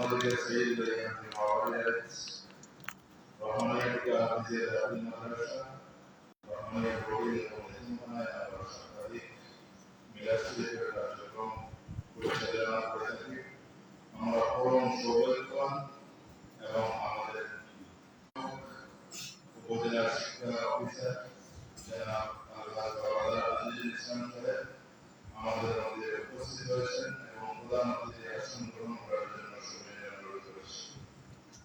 محمد سيد الحواريات رحمانية كافية المدرسة رحمانية بروية ومتمنى الشهادة ميلاسية الكاتبون والشهادة الكاتبين আমরা পরম সৌভাগ্যবান এবং আমাদের উপজেলা শিক্ষা অফিসার জনাব আল্লাহ আজিজুল ইসলাম সাহেব আমাদের মধ্যে উপস্থিত হয়েছেন এবং প্রধান অতিথি আসন গ্রহণ করার জন্য সবিনয় অনুরোধ করছি।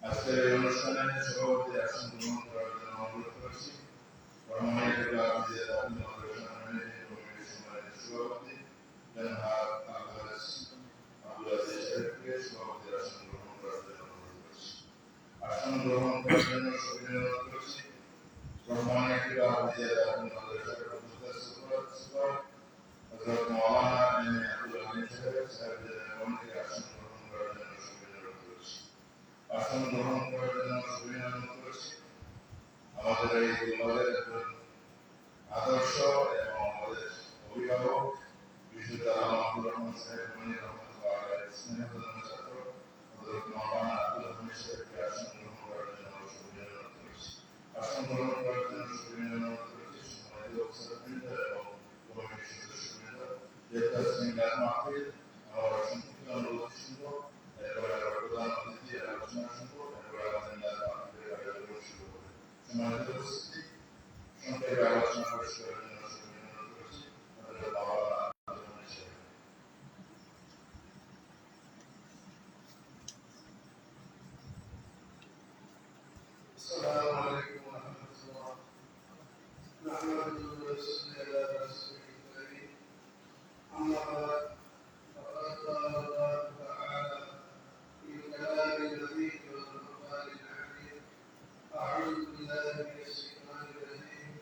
আজকের এই অনুষ্ঠানে সভাপতি আসন গ্রহণ করার জন্য অনুরোধ করছি রহমানিয়া কাফিয়া দাখিল মাদ্রাসা ম্যানেজিং কমিটির সম্মানিত সভাপতি জনাব আব্দুল আজিজ সাহেবকে সভাপতির আসন গ্রহণ করার জন্য অনুরোধ করছি। আসন গ্রহণ করার জন্য সবিনয় অনুরোধ করছি রহমানিয়া কাফিয়া দাখিল মাদ্রাসার super Hazrat Maulana M A Abdul Hamid সাহেবের কমিটির আসন গ্রহণ করার জন্য সবিনয় অনুরোধ করছি। আসন গ্রহণ করার জন্য সবিনয় অনুরোধ করছি আমাদের এই বিভাগের একজন আদর্শ এবং আমাদের অভিভাবক বিশুদ্ধ আব্দুর রহমান সাহেব মনির রহমতুল্লাহ আলাইহি স্নেহধন্য ছাত্র হযরত মাওলানা আব্দুল হামিদ সাহেবকে আসন গ্রহণ করার জন্য সবিনয় অনুরোধ করছি। আসন গ্রহণ করার জন্য সবিনয় অনুরোধ করছি সম্মানিত অফিসারবৃন্দ এবং কমিটির সদস্যবৃন্দ তাসমিল্লাহ মাহফিল আমরা সংক্ষিপ্ত অনুরোধ শুনব এরপরে আমরা প্রধান অতিথির আলোচনা শুনব এরপরে আমাদের মাহফিলের কার্যক্রম শুরু হবে। সম্মানিত উপস্থিতি সংক্ষেপে আলোচনা পেশ করার জন্য সবিনয় অনুরোধ করছি হযরত মাওলানা আব্দুল হামিদ সাহেব। السلام عليكم ورحمة الله نحمده ونصلي على رسوله الكريم أما بعد فقد قال الله تعالى في كلام اللذيذ والقرآن الحكيم أعوذ بالله من الشيطان الرجيم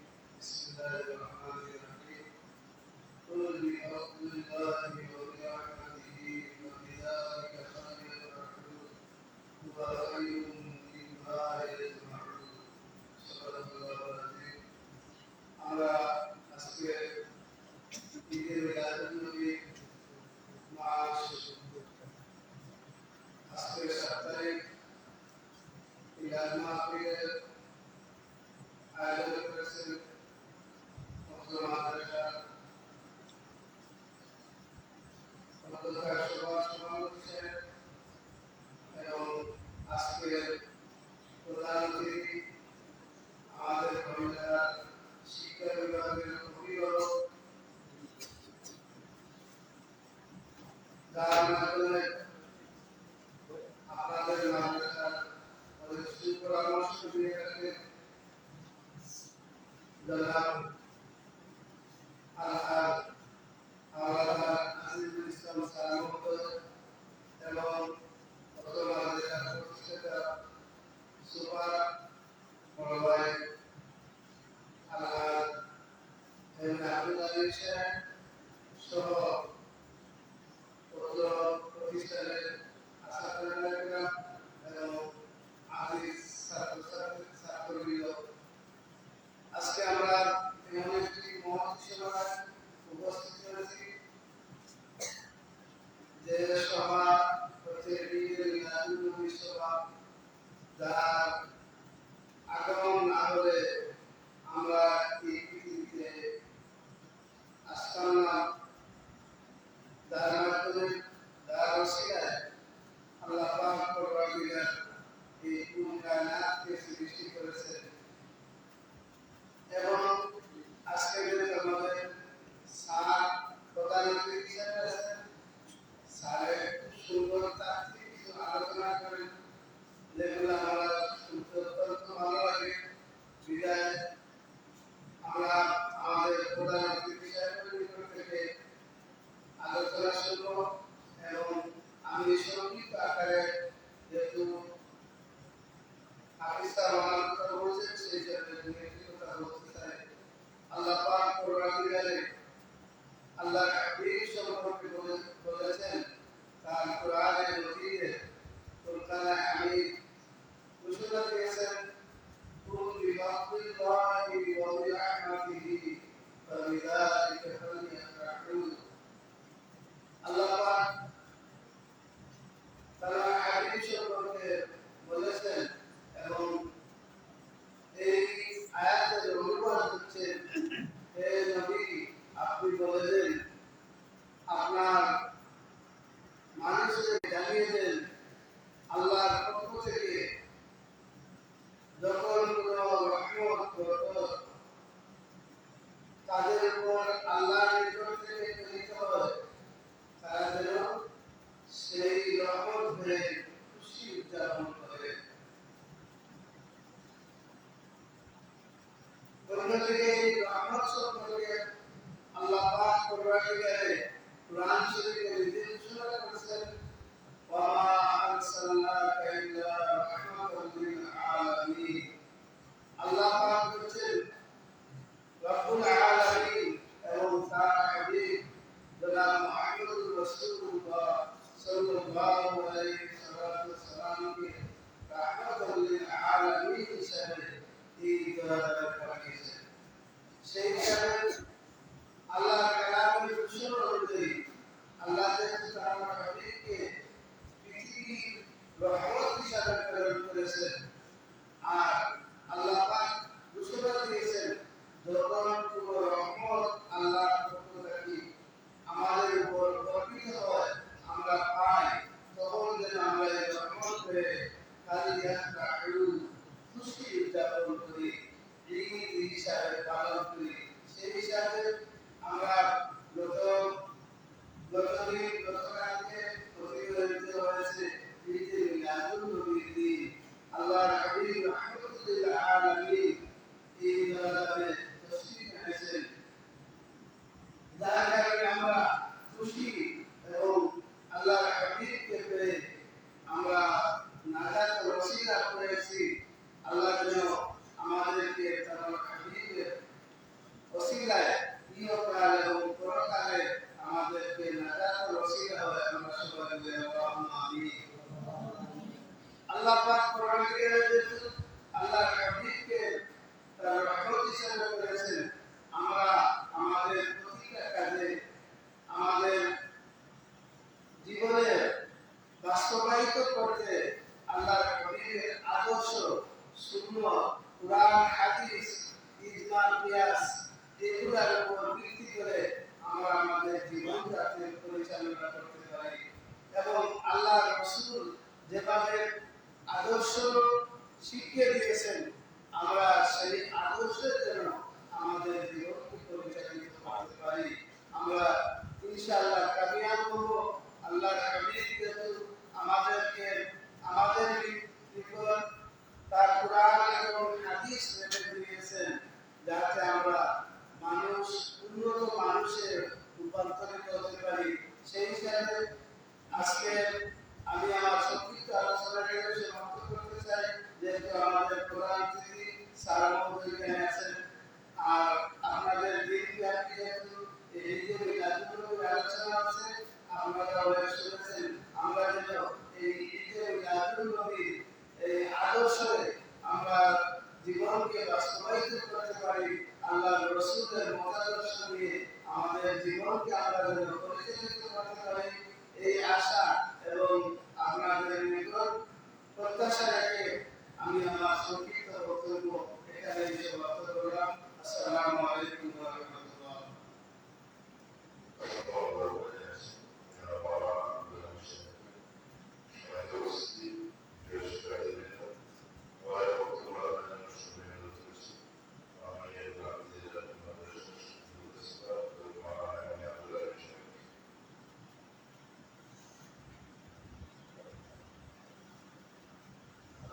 بسم الله الرحمن الرحيم قل بفضل الله وبرحمته فبذلك فليفرحوا هو خير مما يجمعون صدق الله العظيم আমরা আজকে ঈদের মিলাদুন্নবী মাস আজকে 7 তারিখ মিলাদ মাহফিলের আয়োজন করেছেন মখদুম মাদ্রাসা সভাপতি এবং আজকের প্রধান অতিথি আমাদের কমিটির শিক্ষা বিভাগের অভিভাবক যার মাধ্যমে আপনাদের মাদ্রাসার অনেক সুপরামর্শ দিয়ে থাকেন জনাব আল্লাহ আজিজুল ইসলাম সাহেব এবং মাদ্রাসার প্রতিষ্ঠাতা সুপার বড় ভাই আল্লাহ এম এ আব্দুল হামিদ সাহেব সহ প্রতিষ্ঠানের ছাত্রছাত্রীরা এবং আজিজ ছাত্রবৃন্দ আজকে আমরা এমন একটি মহৎ সভায় উপস্থিত হয়েছি যে সভা হচ্ছে ঈদের মিলাদুন্নবী সভা যার আগমন না হলে আমরা এই পৃথিবীতে আসতাম না যার মাধ্যমে যার ওসিলায় আল্লাহ পাক পরওয়ারদিগার এই পুরো কায়নাতকে সৃষ্টি করেছেন এবং আজকে যদি আমাদের স্যার প্রধান অতিথি হিসেবে আছেন স্যারের খুব সুন্দর তাত্ত্বিক কিছু আলোচনা করেন যেগুলো আমরা শুনতে অত্যন্ত ভালো লাগে বিদায় আমরা আমাদের প্রধান অতিথি সাহেবের নিকট থেকে আলোচনা শুনব এবং আমি সংক্ষিপ্ত আকারে যেহেতু হাফিজা রহমান কথা বলছেন সেই জন্য একটি কথা বলতে চাই। আল্লাহ পাক পরওয়ারদিগারে আল্লাহ হাবিব সম্পর্কে বলেছেন তার কোরআনের মধ্যে ফুরকান হামিদ ঘোষণা দিয়েছেন কুল বিফাদলিল্লাহি ওয়া বিরহমাতিহি ফাবিযালিকা ফালইফরাহু। আল্লাহ পাক তাআলা হাবিব উদযাপন করে। অন্যদিকে এই রহমত সম্পর্কে আল্লাহ পাক কুরআন শরীফে নিজে ঘোষণা করেছেন, ওয়া মা আরসালনাকা ইল্লা রাহমাতাল লিল আলামিন। আল্লাহ পাক বলেছেন রব্বুল আলামিন এবং তার হাবিব জনাব মুহাম্মদুর রাসূলুল্লাহ সাল্লাল্লাহু আলাইহি ওয়াসাল্লামকে রাহমাতাল লিল আলামিন হিসেবে এই দরজা পাঠিয়েছেন। সেই হিসাবে আল্লাহর কালামের ঘোষণা অনুযায়ী আল্লাহ তাআলা তার হাবিবকে পৃথিবীর রহমত হিসেবে প্রেরণ করেছেন। আর আল্লাহ পাক ঘোষণা দিয়েছেন যখন কোনো রহমত আল্লাহর পক্ষ থেকে আমাদের উপর বর্ষিত হয়, আমরা পাই, তখন যেন আমরা এই রহমত পেয়ে খুশি উদযাপন করি, ঈদ হিসাবে পালন করি। সেই হিসাবে আমরা গতকালকে প্রতিনিধিত্ব হয়েছে ঈদে মিলাদুন নবীর দিন। আল্লাহর হাবিব রাহমাতুল লিল আলামিন এই দরজাতে তশরীফ এনেছেন, যার কারণে আমরা খুশি এবং আল্লাহর হাবিবকে পেয়ে আমরা নাজাত ওসিলা পেয়েছি। আল্লাহ যেন আমাদেরকে তার হাবিবের ওসিলায় ইহকাল এবং পরকালে আমাদেরকে নাজাত ওসিলা হয়। আমরা সবাই বলি আল্লাহুম্মা আমিন। আল্লাহ পাক কোরআনে আল্লাহর হাবিবকে তার রহমত হিসেবে করেছেন। আমরা আমাদের প্রতিটা কাজে, আমাদের জীবনে বাস্তবায়িত করতে আল্লাহর হাবিবের আদর্শ, সুন্নাত, কুরআন, হাদিস, ইজমা, কিয়াস এগুলোর উপর ভিত্তি করে আমরা আমাদের জীবনযাত্রা পরিচালনা করতে পারি। এবং আল্লাহর রাসূল যেভাবে আদর্শ শিখিয়ে দিয়েছেন, আমরা সেই আদর্শের জন্য আমাদের জীবনকে পরিচালিত করতে পারি। আমরা ইনশাআল্লাহ কামিয়াব হব। আল্লাহর হাবিব যেহেতু আমাদেরকে আমাদের নিকট তার কুরআন এবং হাদিস রেখে দিয়েছেন, যাতে আমরা উন্নত মানুষে রূপান্তরিত হতে পারি। সেই হিসাবে আজকে আমি আমার সংক্ষিপ্ত আলোচনাকে সমাপ্ত করতে চাই, যেহেতু আমাদের প্রধান অতিথি স্যার মহোদয় এখানে আছেন। আর আপনাদের দিনব্যাপী যেহেতু এই ঈদে মিলাদুন নবীর আলোচনা আছে, আপনারা অনেক শুনেছেন, আমরা যেন এই ঈদে মিলাদুন নবীর এই আদর্শে আমরা জীবনকে বাস্তবায়িত করতে পারি। আল্লাহর রাসূলের মতাদর্শ নিয়ে আমাদের জীবনকে আমরা যেন পরিচালিত করতে পারি, এই আশা এবং আপনাদের নিকট প্রত্যাশা রেখে আমি আমার সংক্ষিপ্ত বক্তব্য এখানেই সমাপ্ত করলাম। আসসালামু আলাইকুম ওয়া রাহমাতুল্লাহ।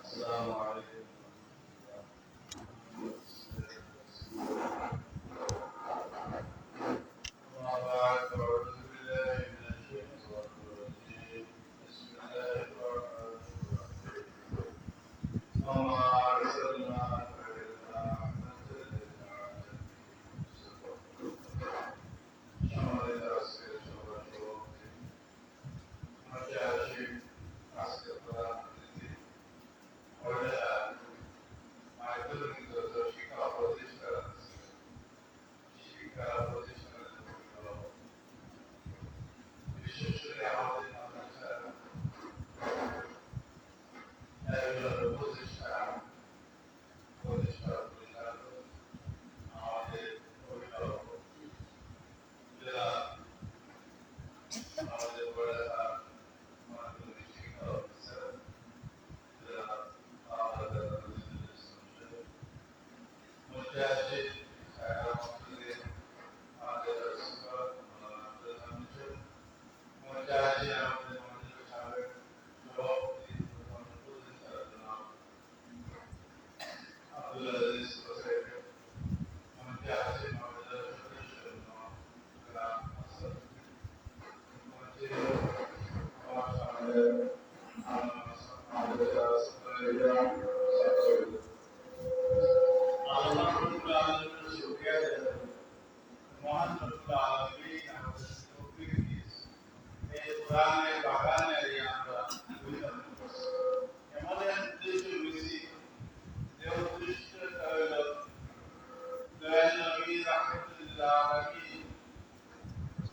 السلام عليكم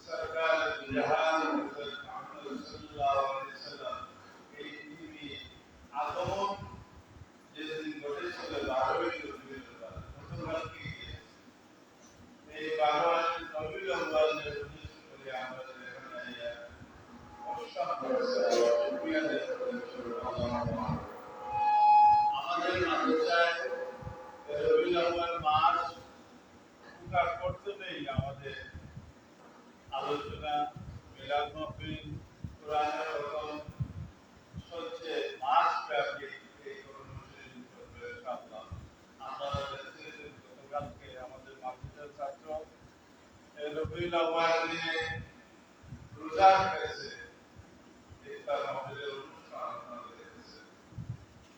सरकार जहां मोहम्मद सल्लल्लाहु अलैहि वसल्लम এই পৃথিবী আগমন যেদিন ঘটেছিল 12ই রবিউল আউয়াল প্রথমবার কি এই 12ই রবিউল আউয়ালের উদ্দেশ্য করে আমরা এখানে অষ্টম শুকরিয়া আমাদের মাদ্রাসায় রবিউল আউয়াল মাস পুরা করতে নেই আমাদের আলোচনা মিলাদ মাহফিল কোরআনের খতম চলছে মাস ব্যাপী এই কর্মসূচি চলবে ইনশাআল্লাহ। আপনারা দেখছেন গতকালকে আমাদের মাদ্রাসার ছাত্র এই রবিউল আউয়াল দিনে রোজা করেছে ইফতার মাহফিলের অনুষ্ঠান আপনারা দেখেছেন।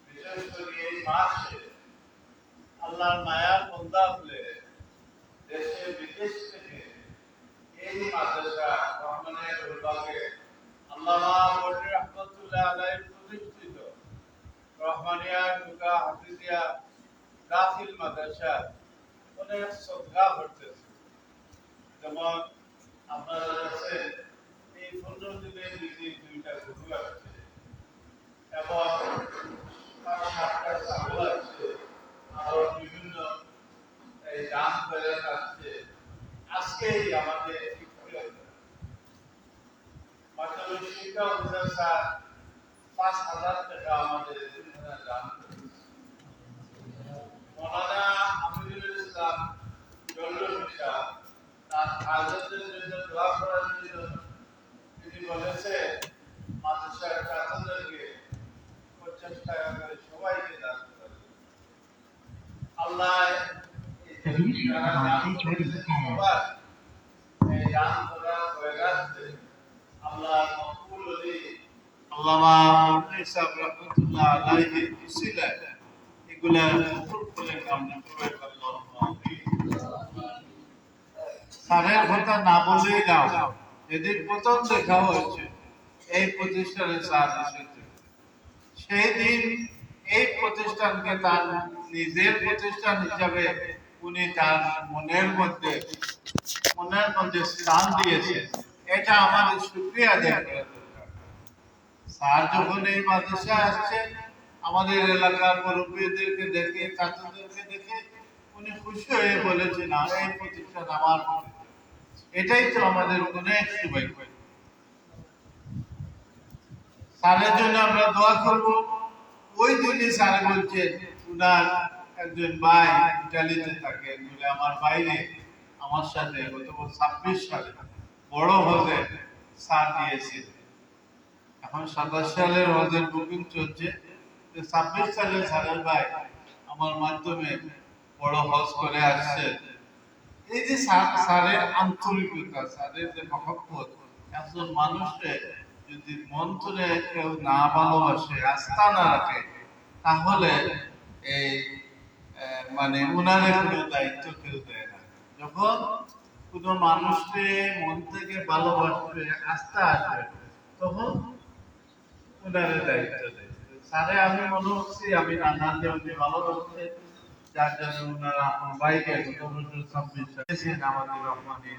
বিশেষ করে এই মাসে আল্লাহর মায়ার বান্দা হলে দেশে বিদেশ থেকে এই মাদ্রাসা রহমানিয়া বিভাগে আল্লামা বড়ি রহমাতুল্লাহ আলাইহি প্রতিষ্ঠিত রহমানিয়া মুকা হাফিজিয়া দাখিল মাদ্রাসা অনেক সদকা করতেছে। যেমন আপনারা জানেন এই 15 দিনে দুইটা গরু আসছে এবং 7টা ছাগল আসছে, আরো বিভিন্ন এই দান করে আসছে। আজকে আমাদের মাধ্যমিক শিক্ষা অফিসার স্যার 5,000 টাকা আমাদের দান করেছে। মৌলানা আমিরুল ইসলাম জল্লুমিশা তার হাজতের জন্য দোয়া করার জন্য তিনি বলেছে মাদ্রাসার ছাত্রদেরকে 50 টাকা করে সবাইকে দান করে। আল্লাহ আল্লামা মুফতি সাহেব রাহমাতুল্লাহ আলাইহি উসিলা এগুলা কবুল করে আমরা সবাই আল্লাহু আমিন। সারের কথা না বললেই দাও, যেদিন প্রথম দেখা হয়েছে এই প্রতিষ্ঠানে স্যার এসেছে সেই দিন এই প্রতিষ্ঠানকে তার নিজের প্রতিষ্ঠান হিসাবে উনি তার মনের মধ্যে স্থান দিয়েছে। এটা আমাদের শুকরিয়া আদায় করা দরকার। স্যার যখন এই মাদ্রাসায় আসছেন আমাদের এলাকার মুরব্বীদেরকে দেখে ছাত্রদেরকে দেখে উনি খুশি হয়ে বলেছেন না এই প্রতিষ্ঠান আমার, এটাই তো আমাদের অনেক সৌভাগ্য। স্যারের জন্য আমরা দোয়া করব। ওই দিনই স্যার বলছেন উনার একজন ভাই ইটালিতে থাকে বলে আমার বাইরে আমার সাথে গত 26 সালে বড় হজে স্যার দিয়েছে। এখন 27 সালের হজের বুকিং চলছে, 26 সালে স্যারের ভাই আমার মাধ্যমে বড় হজ করে আসছে। এই যে স্যারের আন্তরিকতা, স্যারের যে মহব্বত, একজন মানুষকে যদি মন থেকে কেউ না ভালোবাসে, আস্থা না রাখে, তাহলে এই মানে উনারে কোনো দায়িত্ব কেউ দেয় না। যখন কোনো মানুষকে মন থেকে ভালোবাসবে, আস্থা আসবে, তখন উনারে দায়িত্ব দেয়। স্যারে আমি মনে হচ্ছে আমি নানান যে ভালোবাসছে, যার জন্য উনারা আমার ভাইকে গত বছর 26 সালে আমাদের রহমানি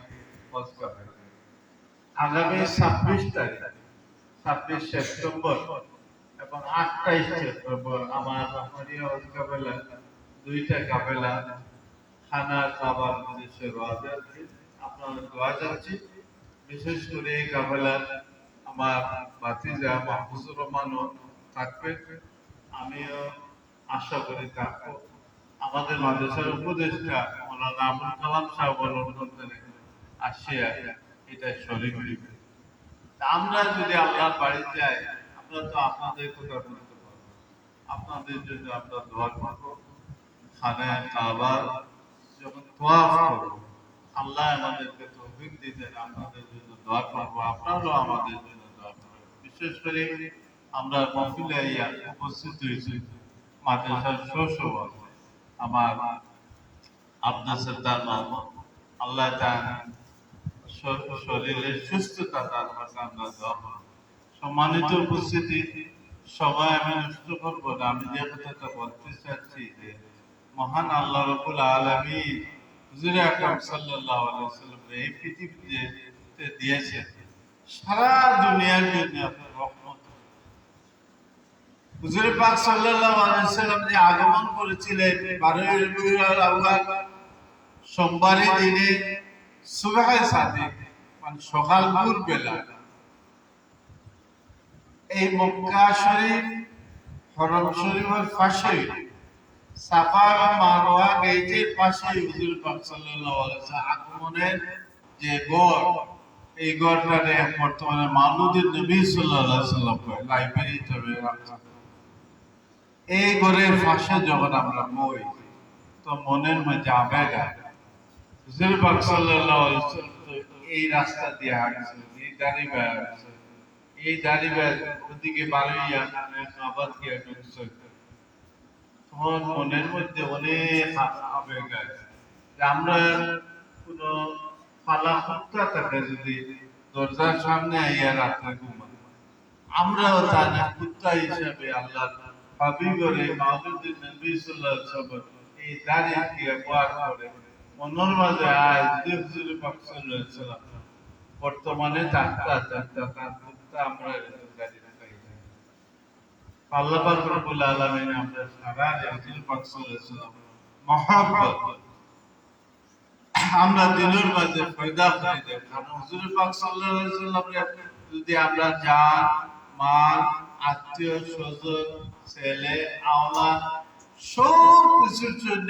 হজ করে। আগামী 26 তারিখ 26 সেপ্টেম্বর এবং 28 সেপ্টেম্বর আমার রহমানিয়া হজ কাফেলা দুইটা কাফেলা খানা খাবার উদ্দেশ্যে রওনা যাচ্ছে। আপনারা দোয়া চাচ্ছি, বিশেষ করে এই কাফেলার আমার ভাতিজা মাহফুজুর রহমানও থাকবে, আমিও আশা করি থাকবো। আমাদের মাদ্রাসার উপদেষ্টা মৌলানা আবুল কালাম সাহেব অনুমোদনে আসিয়া এটা শরীক হইবে। আমরা যদি আল্লাহর বাড়ি যাই, আমরা তো আপনাদের কথা বলতে পারবো, আপনাদের জন্য আমরা দোয়া করবো। খানা কাবা যখন তোয়াফ করবো, আল্লাহ আমাদেরকে তৌফিক দিতেন, আপনাদের জন্য দোয়া করবো, আপনারাও আমাদের জন্য দোয়া করবেন। বিশেষ করে আমরা মহফিলে উপস্থিত হয়েছি মাদ্রাসার সহ আমার আব্দুল সত্তার মাহমুদ, আল্লাহ তার শরীরের সুস্থতা তার কাছে আমরা দোয়া করি। সম্মানিত উপস্থিতি, সবাই আমি নষ্ট করবো না। আমি যে কথাটা বলতে চাচ্ছি যে মহান আল্লাহ রাব্বুল আলামিন হুজুর আকরাম সাল্লাল্লাহু আলাইহি ওয়াসাল্লাম এই পৃথিবীতে দিয়েছেন সারা দুনিয়ার জন্য আপনার রহমত। হুজুর পাক সাল্লাল্লাহু আলাইহি ওয়াসাল্লাম যে আগমন করেছিলেন 12 রবিউল আউয়াল সোমবারের দিনে সুবহে সাদিক, মানে সকাল ভোর বেলা, এই মক্কা শরীফ হরম শরীফের পাশে সাফা এবং মারওয়া গেটের পাশে হুজুর পাক সাল্লাল্লাহু আলাইহি ওয়াসাল্লাম আগমনের যে গড়, এই গড়টারে বর্তমানে মাউলুদুন নবী সাল্লাল্লাহু আলাইহি ওয়াসাল্লাম লাইব্রেরি হিসেবে রাখা। এই গড়ের পাশে যখন আমরা বই, তো মনের মধ্যে আবেগ আসে। হুজুর পাক সাল্লাল্লাহু আলাইহি ওয়াসাল্লাম এই রাস্তা দিয়ে হাঁটছেন, এই দাড়ি বেড়াচ্ছে, এই দাড়ি ওদিকে বাড়িয়া আবাদ গিয়ে ঢুকছে। তোমার মনের মধ্যে অনেক আবেগ আছে যে আমরা কোনো পালা কুত্তা থাকে যদি দরজার সামনে আইয়া রাত্রে ঘুমাই, আমরাও তার কুত্তা হিসাবে আল্লাহ হাবিবের এই মাউলুদুন নবী সাল্লাল্লাহু আলাইহি ওয়াসাল্লাম এই দাড়িকে ব্যবহার করে মনের মাঝে আজ হুজুর পাক সাল্লাল্লাহু আলাইহি ওয়াসাল্লাম বর্তমানে তার কুত্তা আমরা দাড়ি রাখাই। আল্লাহ পাক রব্বুল আলামিন আমরা সারা হুজুর পাক সাল্লাল্লাহু আলাইহি ওয়াসাল্লাম মহব্বত আমরা দিলের মাঝে পয়দা করে দেই। কারণ হুজুর পাক সাল্লাল্লাহু আলাইহি ওয়াসাল্লাম যদি আমরা জান, মাল, আত্মীয় স্বজন, ছেলে আওলাদ সব কিছুর জন্য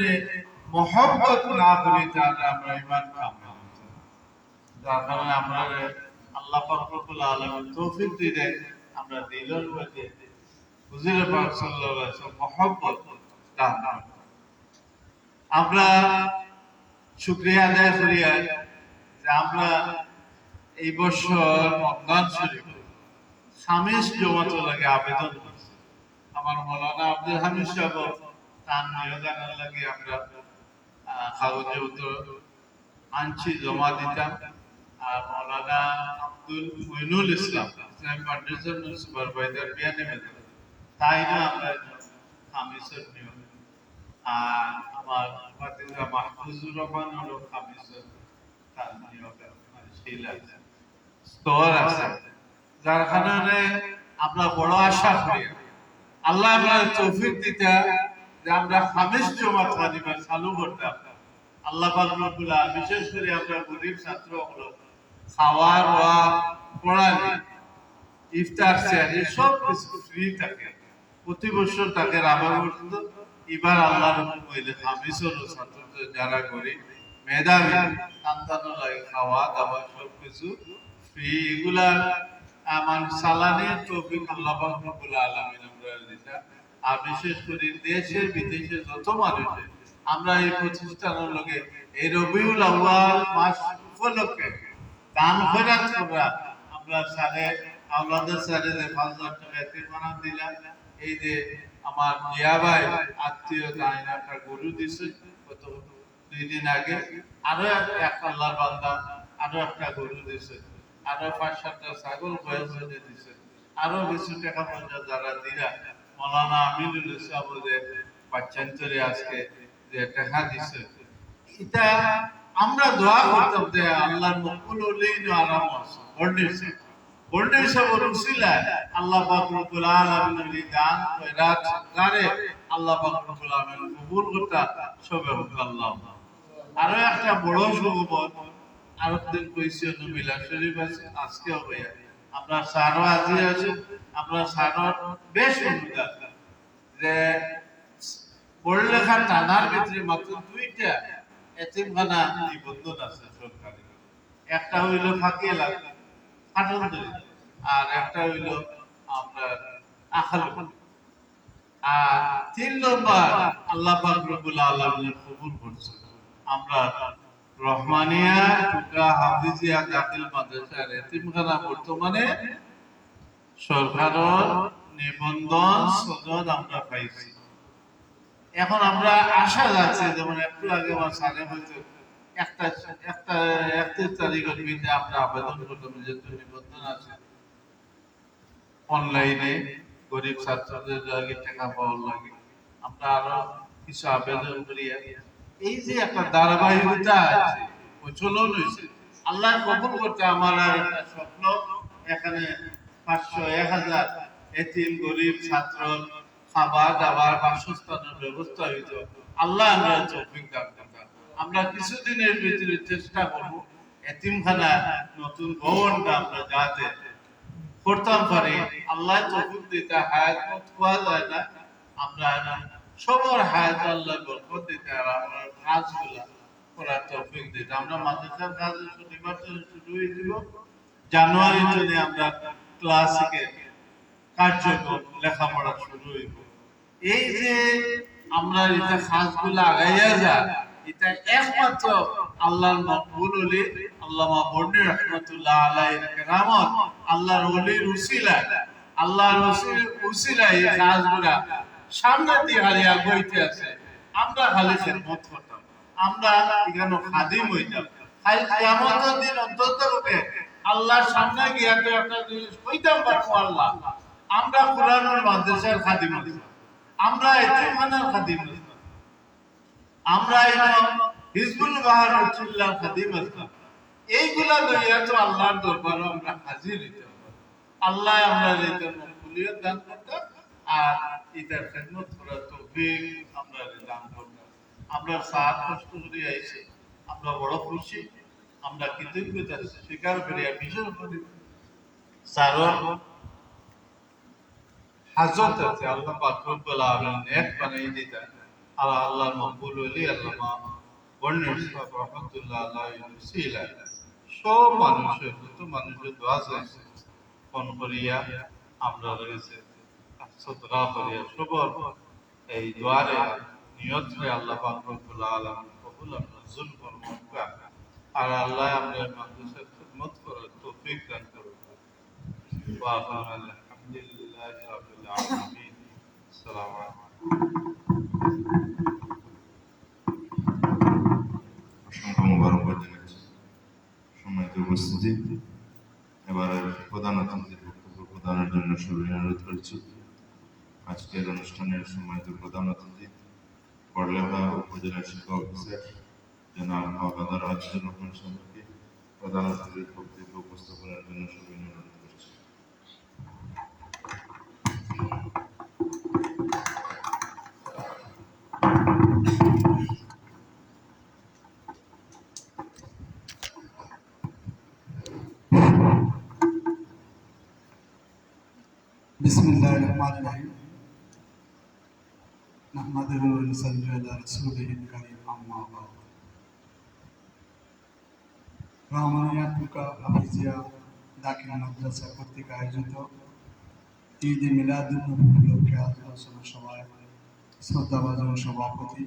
মহব্বত না করি, তাহলে আমরা ঈমান কামিল। যার কারণে আমরা আল্লাহ পাক রব্বুল আলামিন তৌফিক দিলেন আমরা দিলের মধ্যে হুজুর পাক সাল্লাল্লাহু আলাইহি ওয়াসাল্লাম মহব্বত দান করেন। আমরা শুকরিয়া আদায় করি যে আমরা এই বছর রমজান শরীফ খামিস জমাতে লাগে আবেদন করছি। আমার মৌলানা আব্দুল হামিদ সাহেব তার নিয়োগানের লাগে আমরা কাগজে উত্তর আনছি, জমা দিতাম। আর মৌলানা আব্দুল মইনুল ইসলাম ইসলামী ফাউন্ডেশন সুপারভাইজার বিয়ানে তাই না আমরা খামিসের নিয়ম। আর আমার ভাতিজা মাহফুজুর রহমান হলো খামিসের তার নিয়োগ শিল আছে, স্তর আছে। যার কারণে আমরা বড় আশা করি আল্লাহ আমরা তৌফিক দিতে যে আমরা খামিস জমা দিবার চালু করতাম। আল্লাহ পাক রব্বুল আলামিন বিশেষ করে আমরা গরিব ছাত্র হলো খাওয়া ওয়া পড়ানি ইফতার সেহরি সব কিছু ফ্রি থাকে, প্রতি বছর থাকে। আবার পর্যন্ত এবার আল্লাহর হুকুম হইলে খামিসের ছাত্রদের যারা গরিব মেধাবী সন্তানও লাগে খাওয়া দাওয়া সব কিছু ফ্রি। এগুলা আমার সালানের তৌফিক আল্লাহ পাক রব্বুল আলামিন আমরা দিতা। আর বিশেষ করে দেশে বিদেশে যত মানুষ আমরা এই প্রতিষ্ঠানের লগে এই রবিউল আউয়াল মাস উপলক্ষে দান খয়রাত করা, আমরা সারে আওলাদের সারে যে ৫,০০০ টাকা এতিমখানা দিলাম। এই যে আমার জিয়া ভাই আত্মীয় তাইন একটা গরু দিছে কত ২ দিন আগে, আরো এক আল্লাহর বান্দা আরো একটা গরু দিছে, আরো ৫-৭টা ছাগল বয়স হয়ে দিছে, আরো কিছু টাকা পয়সা যারা দিরা মৌলানা আমিনুল ইসলাম যে বাচ্চান্তরে আজকে যে টাকা দিছে, এটা আমরা দোয়া করতাম যে আল্লাহর মকবুল হলেই আরাম আছে। বর্ণিসের উসিলা আল্লাহ পাক রব্বুল আলামিনের এই দান খয়রাত সরকারে আল্লাহ পাক রব্বুল আলামিন কবুল করতা সবে হোক আল্লাহ। আরো একটা বড় সুখবর আরো দিন কইছি মিলাদ শরীফ আছে আজকে হবে। আমরা সারো আজি আছে, আমরা সারোর বেশ অনুদান যে পড়ালেখা টানার ভিতরে মাত্র ২টা এতিমখানা নিবন্ধন আছে সরকারি। একটা হইল ফাঁকি এলাকা আর একটা হইল আপনার আখাল। আর ৩ নম্বর আল্লাহ পাক রব্বুল আলামিন কবুল করছে। আমরা রহমানিয়া টুকা হাফিজিয়া দাখিল মাদ্রাসার এতিমখানা বর্তমানে সরকারের নিবন্ধন সনদ আমরা পাইছি। এখন আমরা আশা যাচ্ছে, যেমন একটু আগে আমার স্যারে হয়েছে একটা একটা 31 তারিখের মধ্যে আমরা আবেদন করলাম, যেহেতু নিবন্ধন আছে অনলাইনে গরিব ছাত্রদের লাগে টাকা পাওয়ার লাগে, আমরা আরো কিছু আবেদন করি। এই যে একটা ধারাবাহিকতা আছে ওই চলন হয়েছে, আল্লাহ কবুল করতে আমার আর একটা স্বপ্ন, এখানে 500-1000 এতিম গরিব ছাত্র খাবার দাবার বাসস্থানের ব্যবস্থা হইতো। আল্লাহ আমরা তৌফিক দান করতাম। আমরা কিছুদিনের ভিতরে চেষ্টা করব এতিমখানা নতুন ভবনটা আমরা যাতে করতাম পারি। আল্লাহ তৌফিক দিতে, হায়াত পাওয়া যায় না, আমরা সবার হায়াত আল্লাহ বরকত দিতে আর আমরা কাজগুলা করার তৌফিক দিতে। আমরা মাদ্রাসার কাজ শনিবার শুরু হয়ে দিব, জানুয়ারি থেকে আমরা ক্লাসিকে কার্যক্রম লেখাপড়া শুরু হইব। এই যে আমরা এটা কাজগুলা আগাইয়া যায়, এটা একমাত্র আল্লাহর মকবুল ওলি আল্লামা বর্ণি রহমাতুল্লাহ আলাইহির কেরামত, আল্লাহর ওলির উসিলায়, আল্লাহর উসিলায় এই কাজগুলা সামনে দিয়ে হারিয়া বইতে আছে। আমরা খালি খেদমত করতাম, আমরা এখানে খাদিম হইতাম। কিয়ামতের দিন অন্তত রূপে আল্লাহর সামনে গিয়া তো একটা জিনিস কইতাম পারবো, আল্লাহ আমরা কোরআনের মাদ্রাসার খাদিম হইতাম, আমরা এতিমখানার খাদিম হইতাম, আমরা হিজবুল বাহারুল্লাহর খাদিম হইতাম। এইগুলা লইয়া তো আল্লাহর দরবারে আমরা হাজির হইতাম। আল্লাহ আমরা এটার মকবুলিয়ত দান করতাম আর এটার খেদমত করার তৌফিক আমরা দান করতাম। আমরা সাত কষ্ট করে আইছি, আমরা বড় খুশি, আমরা কৃতজ্ঞতা স্বীকার করি। বিশেষ করে সারর হাজত আছে, আল্লাহ পাক রব্বুল আলামিন নেক বানাই দিতা। আর আল্লাহর মকবুল ওলি আল্লামা বর্ণি রহমাতুল্লাহ আলাইহির উসিলা সব মানুষের দোয়া চাইছে, ফোন করিয়া আমরা রয়েছে সদকা করিয়া সবর এই দোয়ারে নিয়ত করে আল্লাহ পাক রব্বুল আলামিন কবুল মঞ্জুর ফরমান। আর আল্লাহ আমরা মাদ্রাসার খিদমত করার তৌফিক দান করুন। ওয়া আলহামদুলিল্লাহি রাব্বিল আলামিন। আসসালামু আলাইকুম। অসংখ্য মোবারকবাদ জানাচ্ছি সম্মানিত উপস্থিতি। এবারে প্রধান অতিথির বক্তব্য প্রদানের জন্য সবাই অনুরোধ করছি। আজকের অনুষ্ঠানের সম্মানিত প্রধান অতিথি বড়লেখা উপজেলা শিক্ষা অফিসার জনাব মাওলানা রাজিদুর রহমান সাহেবকে প্রধান অতিথির বক্তব্য উপস্থাপনের জন্য সবাই অনুরোধ করছি। বিসমিল্লাহির রহমানির রহিম। নাহমাদুহু ওয়া নুসাল্লি আলা রাসূলিহিল কারীম, আম্মা বা'দ। রহমানিয়া তুকা হাফিজিয়া দাখিল মাদ্রাসা কর্তৃক আয়োজিত ঈদ মিলাদুন নবী উপলক্ষে আলোচনা সভায় শ্রদ্ধাভাজন সভাপতি,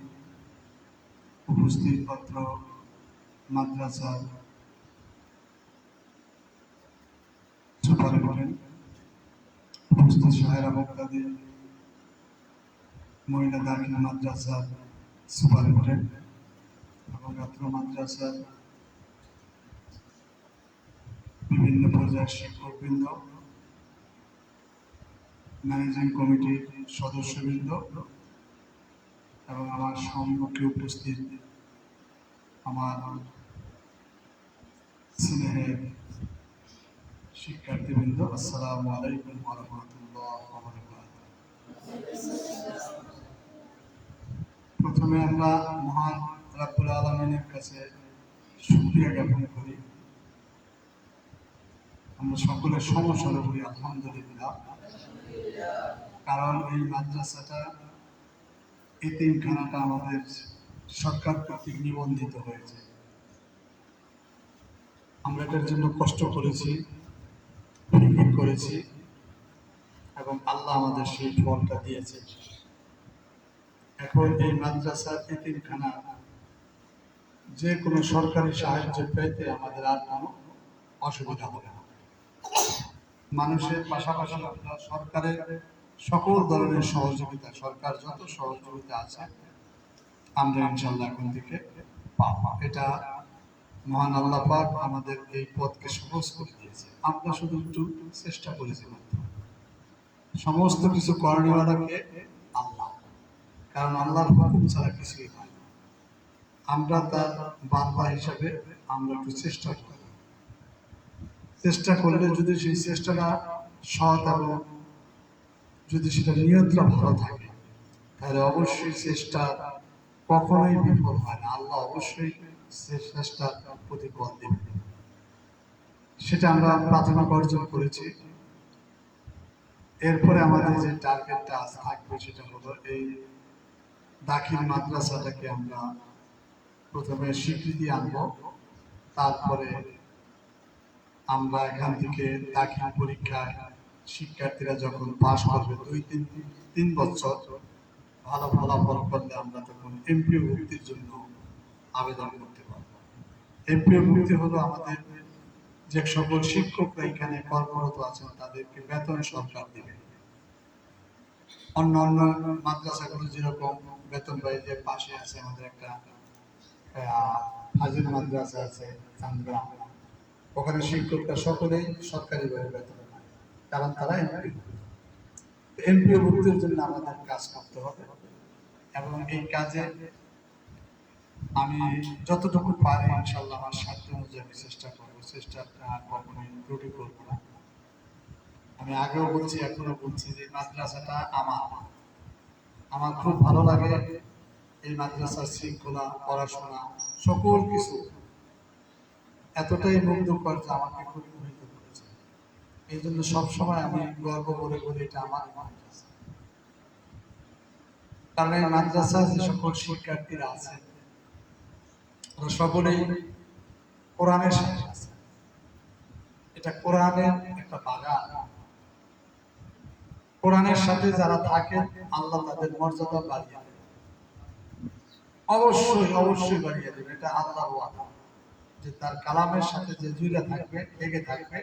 উপস্থিত পত্র মাদ্রাসার সুপারিনটেন্ডেন্ট, উপস্থিত সাহেরা বক্তাদি, মহিলা দাখিল মাদ্রাসার সুপারিনটেন্ডেন্ট এবং ছাত্র মাদ্রাসার বিভিন্ন পর্যায়ের শিক্ষকবৃন্দ, ম্যানেজিং কমিটির সদস্যবৃন্দ এবং আমার সম্মুখে উপস্থিত আমার স্নেহের শিক্ষার্থীবৃন্দ, আসসালামু আলাইকুম ওয়া রাহমাতুল্লাহি ওয়া বারাকাতুহু। প্রথমে আমরা মহান রাব্বুল আলামিনের কাছে শুকরিয়া জ্ঞাপন করি। আমরা সকলের সমস্যার উপরে আলহামদুলিল্লাহ, কারণ এই মাদ্রাসাটা এতিমখানাটা আমাদের সরকার কর্তৃক নিবন্ধিত হয়েছে। আমরা এটার জন্য কষ্ট করেছি, ফিকির করেছি এবং আল্লাহ আমাদের সেই ফলটা দিয়েছে। এখন এই মাদ্রাসার এতিমখানা যে কোনো সরকারি সাহায্য পেতে আমাদের আর কোনো অসুবিধা হবে না। মানুষের পাশাপাশি আমরা সরকারের সকল ধরনের সহযোগিতা, সরকার যত সহযোগিতা আছে আমরা ইনশাল্লাহ এখন থেকে পাবো। এটা মহান আল্লাহ পাক আমাদের এই পথকে সহজ করে দিয়েছে, আমরা শুধু একটু চেষ্টা করেছি মাত্র। সমস্ত কিছু করণীয়টাকে আল্লাহ, কারণ আল্লাহর হুকুম ছাড়া কিছুই হয় না। আমরা তার বান্দা হিসাবে আমরা একটু চেষ্টা করি, চেষ্টা করলে যদি সেই চেষ্টাটা সৎ এবং যদি সেটা নিয়ন্ত্রণ ভালো থাকে, তাহলে অবশ্যই চেষ্টা কখনোই বিফল হয় না। আল্লাহ অবশ্যই চেষ্টার প্রতিফল দেবে। সেটা আমরা প্রাথমিক অর্জন করেছি। এরপরে আমাদের যে টার্গেটটা থাকবে সেটা হলো এই দাখিল মাদ্রাসাটাকে আমরা প্রথমে স্বীকৃতি আনবো, তারপরে আমরা এখান থেকে দাখিল পরীক্ষায় শিক্ষার্থীরা যখন পাশ করবে 2-3 বছর ভালো ফলাফল করলে আমরা তখন এমপিও ভুক্তির জন্য আবেদন করতে পারব। এমপিও ভুক্তি হলো আমাদের যে সকল শিক্ষকরা এখানে কর্মরত আছেন তাদেরকে বেতন সরকার দেবে। অন্য অন্য মাদ্রাসাগুলো যেরকম বেতন পাই, যে পাশে আছে আমাদের একটা হাজির মাদ্রাসা আছে চান্দগ্রাম, ওখানে শিক্ষকরা সকলেই সরকারিভাবে বেতন পায়, কারণ তারা এমপিও ভুক্তির জন্য আমাদের কাজ করতে হবে। এবং এই কাজে আমি যতটুকু পারি ইনশাল্লাহ আমার সাধ্য অনুযায়ী আমি চেষ্টা করবো, চেষ্টাটা কখনোই ত্রুটি করবো না। আমি আগেও বলছি, এখনো বলছি যে মাদ্রাসাটা আমার খুব ভালো লাগে। এই মাদ্রাসার শৃঙ্খলা, পড়াশোনা, সকল কিছু এতটাই মুগ্ধকর যে আমাকে খুব মোহিত করেছে। এই জন্য সবসময় আমি গর্ব করে বলি এটা আমার মাদ্রাসা। কারণ এই মাদ্রাসার যে সকল শিক্ষার্থীরা আছে ওরা সকলেই কোরআনের সাথে আছে। এটা কোরআনের একটা বাগান। কোরআনের সাথে যারা থাকে আল্লাহ তাদের মর্যাদা বাড়িয়ে দেবে, অবশ্যই অবশ্যই বাড়িয়ে দেবে। এটা আল্লাহর ওয়াদা যে তার কালামের সাথে যে জুড়ে থাকবে, লেগে থাকবে,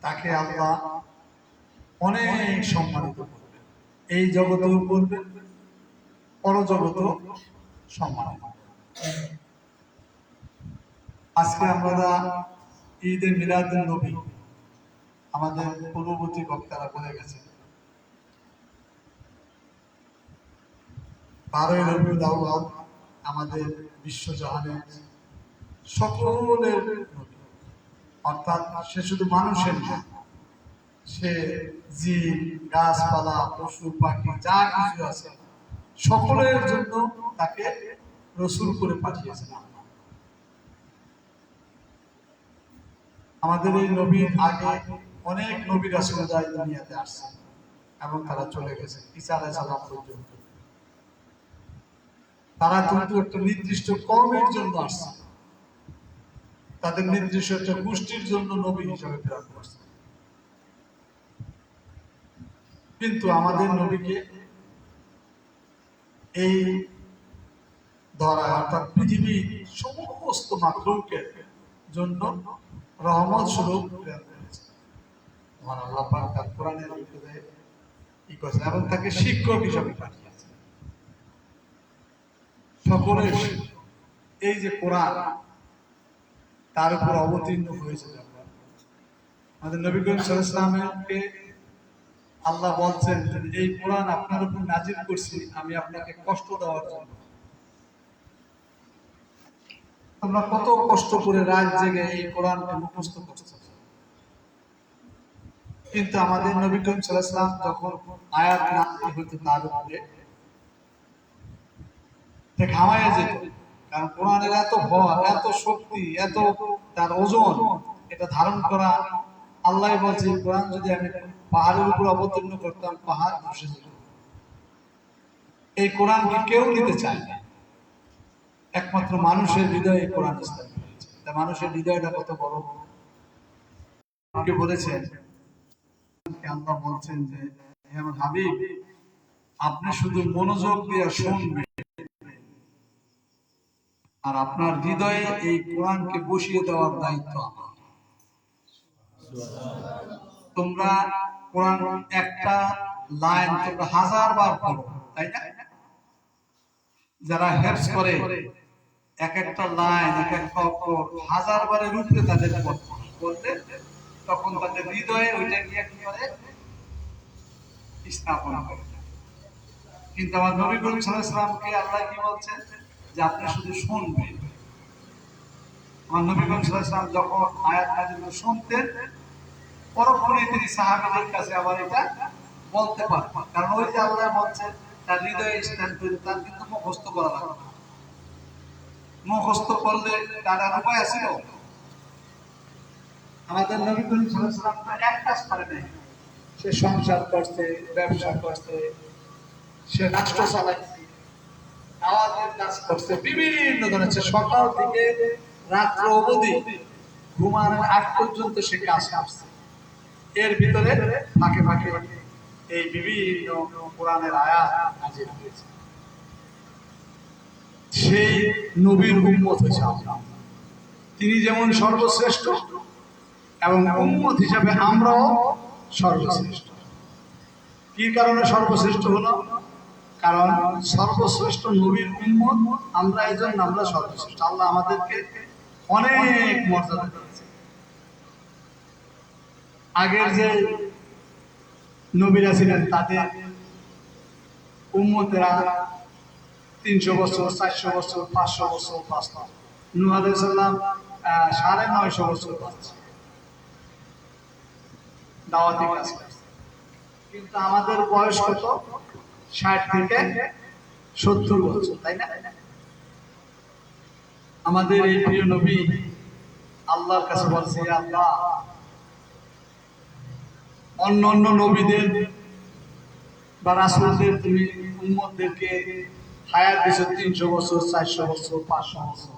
তাকে আল্লাহ অনেক সম্মানিত করবে। এই জগতেও করবে, পরজগতেও সম্মানিত। আজকে আমরা ঈদে মিলাদুন নবী আমাদের পূর্ববর্তী বক্তারা বলে গেছে, 12ই রবিউল আউয়াল আমাদের বিশ্বজাহানের সকলের নবী, অর্থাৎ সে শুধু মানুষের না, সে জিন, গাছপালা, পশু পাখি যা কিছু আছে সকলের জন্য তাকে রসূল করে পাঠিয়েছেন। আমাদের এই নবীর আগে অনেক নবী রাসূলরা এই দুনিয়াতে আসছে এবং তারা চলে গেছে, ঈসা আলাইহিস সালাম পর্যন্ত। তারা কিন্তু একটা নির্দিষ্ট কওমের জন্য আসছে, তাদের নির্দিষ্ট একটা গোষ্ঠীর জন্য নবী হিসেবে প্রেরণ করছে। কিন্তু আমাদের নবীকে এই ধরায় অর্থাৎ পৃথিবীর সমস্ত মাখলুকের জন্য রহমত স্বরূপ প্রেরণ করেছে। আমার আল্লাহ পাক তার কোরআনের ভিতরে কি করেছেন এবং তাকে শিক্ষক হিসেবে পাঠিয়েছে। সকলের এই যে কোরআন তার উপর অবতীর্ণ হয়েছে। আমাদের নবী করিম সাল্লাল্লাহু আলাইহি ওয়াসাল্লামকে আল্লাহ বলছেন এই কোরআন আপনার উপর নাজিল করছি আমি আপনাকে কষ্ট দেওয়ার জন্য। তোমরা কত কষ্ট করে রাত জেগে এই কোরআনকে মুখস্থ করছো, কিন্তু আমাদের নবী করিম সাল্লাল্লাহু আলাইহি ওয়াসাল্লাম যখন আয়াত নাযিল হতো তার উপরে তে ঘামায়ে যেত, কারণ কোরআনের এত ভর, এত শক্তি, এত তার ওজন, এটা ধারণ করা। আল্লাহ বলছে কোরআন যদি আমি পাহাড়ের উপর অবতীর্ণ করতাম পাহাড় ধসে যেত। এই কোরআনকে কেউ নিতে চায় না, একমাত্র মানুষের হৃদয়ে এই কোরআন স্থান পেয়েছে। তা মানুষের হৃদয়টা কত বড়। কে বলেছেন, আল্লাহ বলছেন যে হে আমার হাবিব আপনি শুধু মনোযোগ দিয়ে শুনবেন আর আপনার হৃদয়ে এই কোরআনকে বসিয়ে দেওয়ার দায়িত্ব আমার। তোমরা কোরআন একটা লাইন তোমরা 1000 বার পড়ো, তাই না? যারা হেফজ করে এক একটা লাইন এক একটা অক্ষর 1000 বারের উপরে তাদের পড়লে তখন তাদের হৃদয়ে ওইটা গিয়ে কি করে স্থাপন করে। কিন্তু আমার নবী করিম সাল্লাল্লাহু আলাইহি ওয়াসাল্লামকে আল্লাহ কি বলছেন যে আপনি শুধু শুনবেন। আমার নবী করিম সাল্লাল্লাহু আলাইহি ওয়াসাল্লাম যখন আয়াত নাযিল শুনতেন পরক্ষণে তিনি সাহাবীদের কাছে আবার এটা বলতে পারতেন, কারণ ওই যে আল্লাহ বলছেন তার হৃদয়ে স্থান করে তার কিন্তু মুখস্থ করা লাগবে না। মুখস্থ করলে তার আর উপায় আছে? আমাদের নবী করিম সাল্লাল্লাহু আলাইহি ওয়াসাল্লাম এক কাজ করে নাই, সে সংসার করছে, ব্যবসা করছে, সে রাষ্ট্র চালাইছে, আওয়াজের কাজ করছে, বিভিন্ন ধরনের সকাল থেকে রাত্র অবধি ঘুমানোর আগ পর্যন্ত সে কাজ করছে। এর ভিতরে ফাঁকে ফাঁকে এই বিভিন্ন কোরআনের আয়াত নাযিল হয়েছে। সেই নবীর উম্মত হচ্ছে আমরা। তিনি যেমন সর্বশ্রেষ্ঠ এবং উম্মত হিসাবে আমরাও সর্বশ্রেষ্ঠ। কি কারণে সর্বশ্রেষ্ঠ হলো? কারণ সর্বশ্রেষ্ঠ নবীর উম্মত আমরা, এজন্য আমরা সর্বশ্রেষ্ঠ। আল্লাহ আমাদেরকে অনেক মর্যাদা দিয়েছে। আগের যে নবীরা ছিলেন তাদের উম্মতেরা 300 বছর, 400 বছর, 500 বছর বাঁচত। নূহ আলাইহিস সালাম 950 বছর বাঁচছে, দাওয়াতি কাজ করছে। কিন্তু আমাদের বয়স কত? 60 থেকে 70 বছর, তাই না? আমাদের এই প্রিয় নবী আল্লাহর কাছে বলছে, আল্লাহ অন্য অন্য নবীদের বা রাসূলদের তুমি উম্মতদেরকে হায়াত দিয়েছো 300 বছর, 400 বছর, 500 বছর।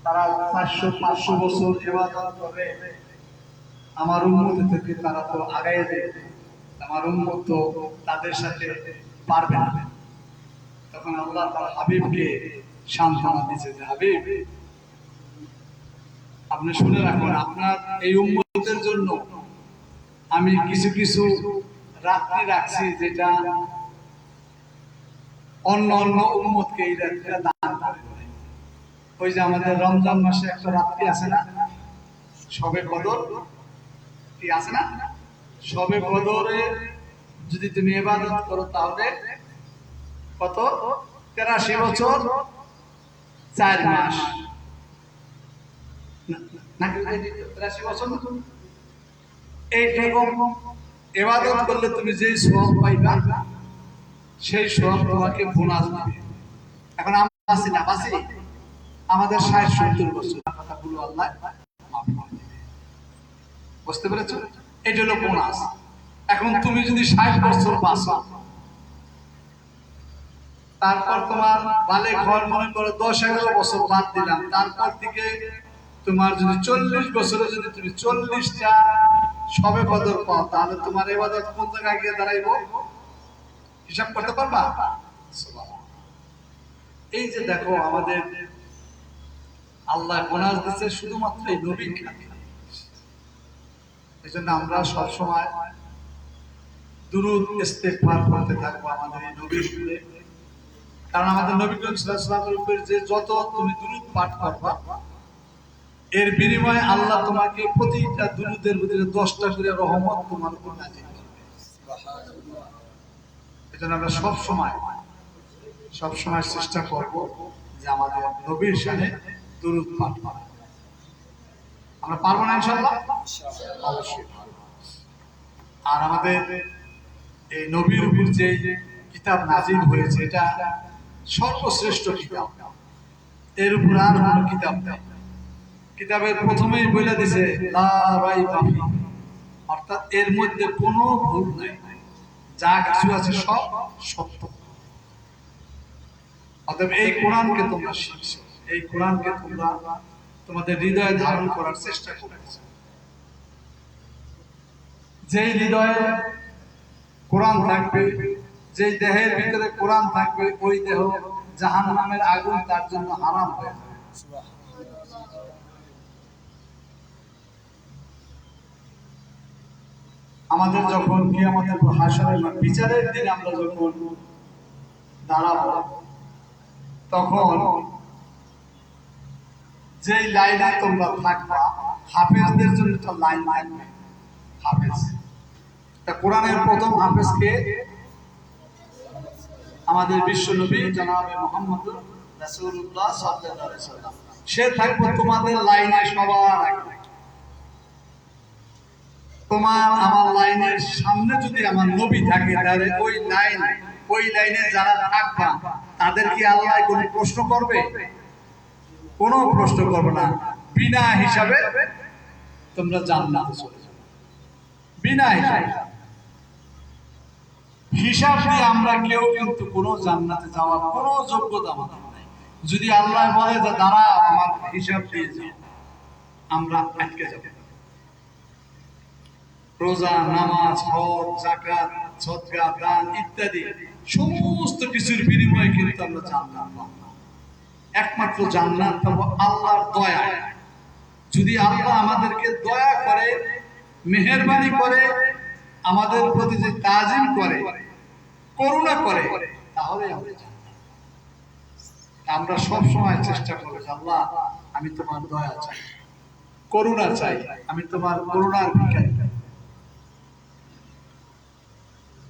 তারা 400-500 বছর ইবাদত করে, আমার উম্মত থেকে তারা তো আগায় দেয়, আমার উম্মত তো তাদের সাথে পারবে না। তখন আল্লাহ তার হাবিবকে সান্ত্বনা দিয়েছে যে হাবিব, আপনি শুনে রাখুন, আপনার এই উম্মতের জন্য আমি কিছু কিছু রাত্রি রাখছি, যেটা অন্য অন্য উম্মতকে এই রাত্রিটা দান করে। ওই যে আমাদের রমজান মাসে একটা রাত্রি আছে না, শবে কদর, কি আছে না? শবে কদরে যদি তুমি ইবাদত করো তাহলে কত? 83 বছর 4 মাস, নাকি 83 বছর? এইরকম ইবাদত করলে তুমি যে সওয়াব পাইবা, সেই সওয়াব তোমাকে বোনাস দিবে। এখন আমরা আছি না, বাসি আমাদের 60-70 বছর, কথাগুলো আল্লাহ মাফ করে দিবে। বুঝতে পেরেছো? এটা হলো বোনাস। এখন তুমি যদি 60 বছর বাঁচো, তারপর তোমার বালেগ হওয়ার মনে করো 10-11 বছর বাদ দিলাম, তারপর থেকে তোমার যদি 40 বছরে যদি তুমি 40টা শবে কদর পাও, তাহলে তোমার ইবাদত কোন জায়গায় গিয়ে দাঁড়াইবো? হিসাব করতে পারবা? এই যে দেখো, আমাদের আল্লাহ বোনাস দিচ্ছে শুধুমাত্র এই নবীর খাতিরে। এজন্য আমরা সবসময় দুরূদ ইস্তেগফার করতে থাকবো আমাদের এই নবীর উপরে। কারণ আমাদের নবী করিম সাল্লাল্লাহু আলাইহি ওয়াসাল্লামের উপরে যে যত তুমি দুরূদ পাঠ করবা, এর বিনিময়ে আল্লাহ তোমাকে প্রতিটা দুরূদের ভিতরে 10টা করে রহমত তোমার উপর নাযিল করবে। সুবহানাল্লাহ। এজন্য আমরা সবসময় চেষ্টা করব যে আমাদের নবীর শানে দুরূদ পাঠ করা। আমরা পারবো না ইনশাআল্লাহ? অবশ্যই। আর আমাদের এই নবীর উপর যে কিতাব নাযিল হয়েছে, এটা সর্বশ্রেষ্ঠ কিতাব। এর উপর আর কোনো কিতাব নেই। কিতাবের প্রথমেই বলে দিয়েছে লা রাইবা ফি, অর্থাৎ এর মধ্যে কোনো ভুল নেই, যা কিছু আছে সব সত্য। অতএব এই কোরআনকে তোমরা শিখছো, এই কোরআনকে তোমরা তোমাদের হৃদয়ে ধারণ করার চেষ্টা করেছো। যেই হৃদয়ে কোরআন থাকবে, যেই দেহের ভিতরে কোরআন থাকবে, ওই দেহ জাহান্নামের আগুন তার জন্য হারাম হয়ে যাবে। আমাদের যখন কিয়ামতের হাসরের বিচারের দিন আমরা যখন দাঁড়াবো, তখন যেই লাইনে তোমরা থাকবা, হাফেজদের জন্য একটা লাইন থাকবে। হাফেজ, তা কোরআনের প্রথম হাফেজ কে? আমাদের বিশ্বনবী জনাবে মুহাম্মদ রাসূলুল্লাহ সাল্লাল্লাহু আলাইহি ওয়াসাল্লাম। সে থাকবে তোমাদের লাইনে সবার আগে। তোমার আমার লাইনের সামনে যদি আমার নবী থাকে, তাহলে ওই লাইনে যারা থাকবা তাদের কি আল্লাহ কোনো প্রশ্ন করবে? কোনো প্রশ্ন করবে না। বিনা হিসাবে তোমরা জান্নাতে চলে যাবে, বিনা হিসাবে। হিসাব দিয়ে আমরা কেউ কিন্তু কোনো জান্নাতে যাওয়ার কোনো যোগ্যতা আমাদের নাই। যদি আল্লাহ বলে যে দাঁড়া আমার হিসাব দিয়ে যাও, আমরা আটকে যাব। রোজা, নামাজ, হজ, যাকাত, সদকা, দান ইত্যাদি সমস্ত কিছুর বিনিময়ে কিন্তু আমরা জান্নাত পাবো। একমাত্র জান্নাত পাবো আল্লাহর দয়া। যদি আল্লাহ আমাদেরকে দয়া করে, মেহেরবানি করে, আমাদের প্রতি যে তাজিম করে, করুণা করে, তাহলে আমরা সব সময় চেষ্টা করি, আল্লাহ আমি তোমার দয়া চাই, করুণা চাই, আমি তোমার করুণার ভিখারি।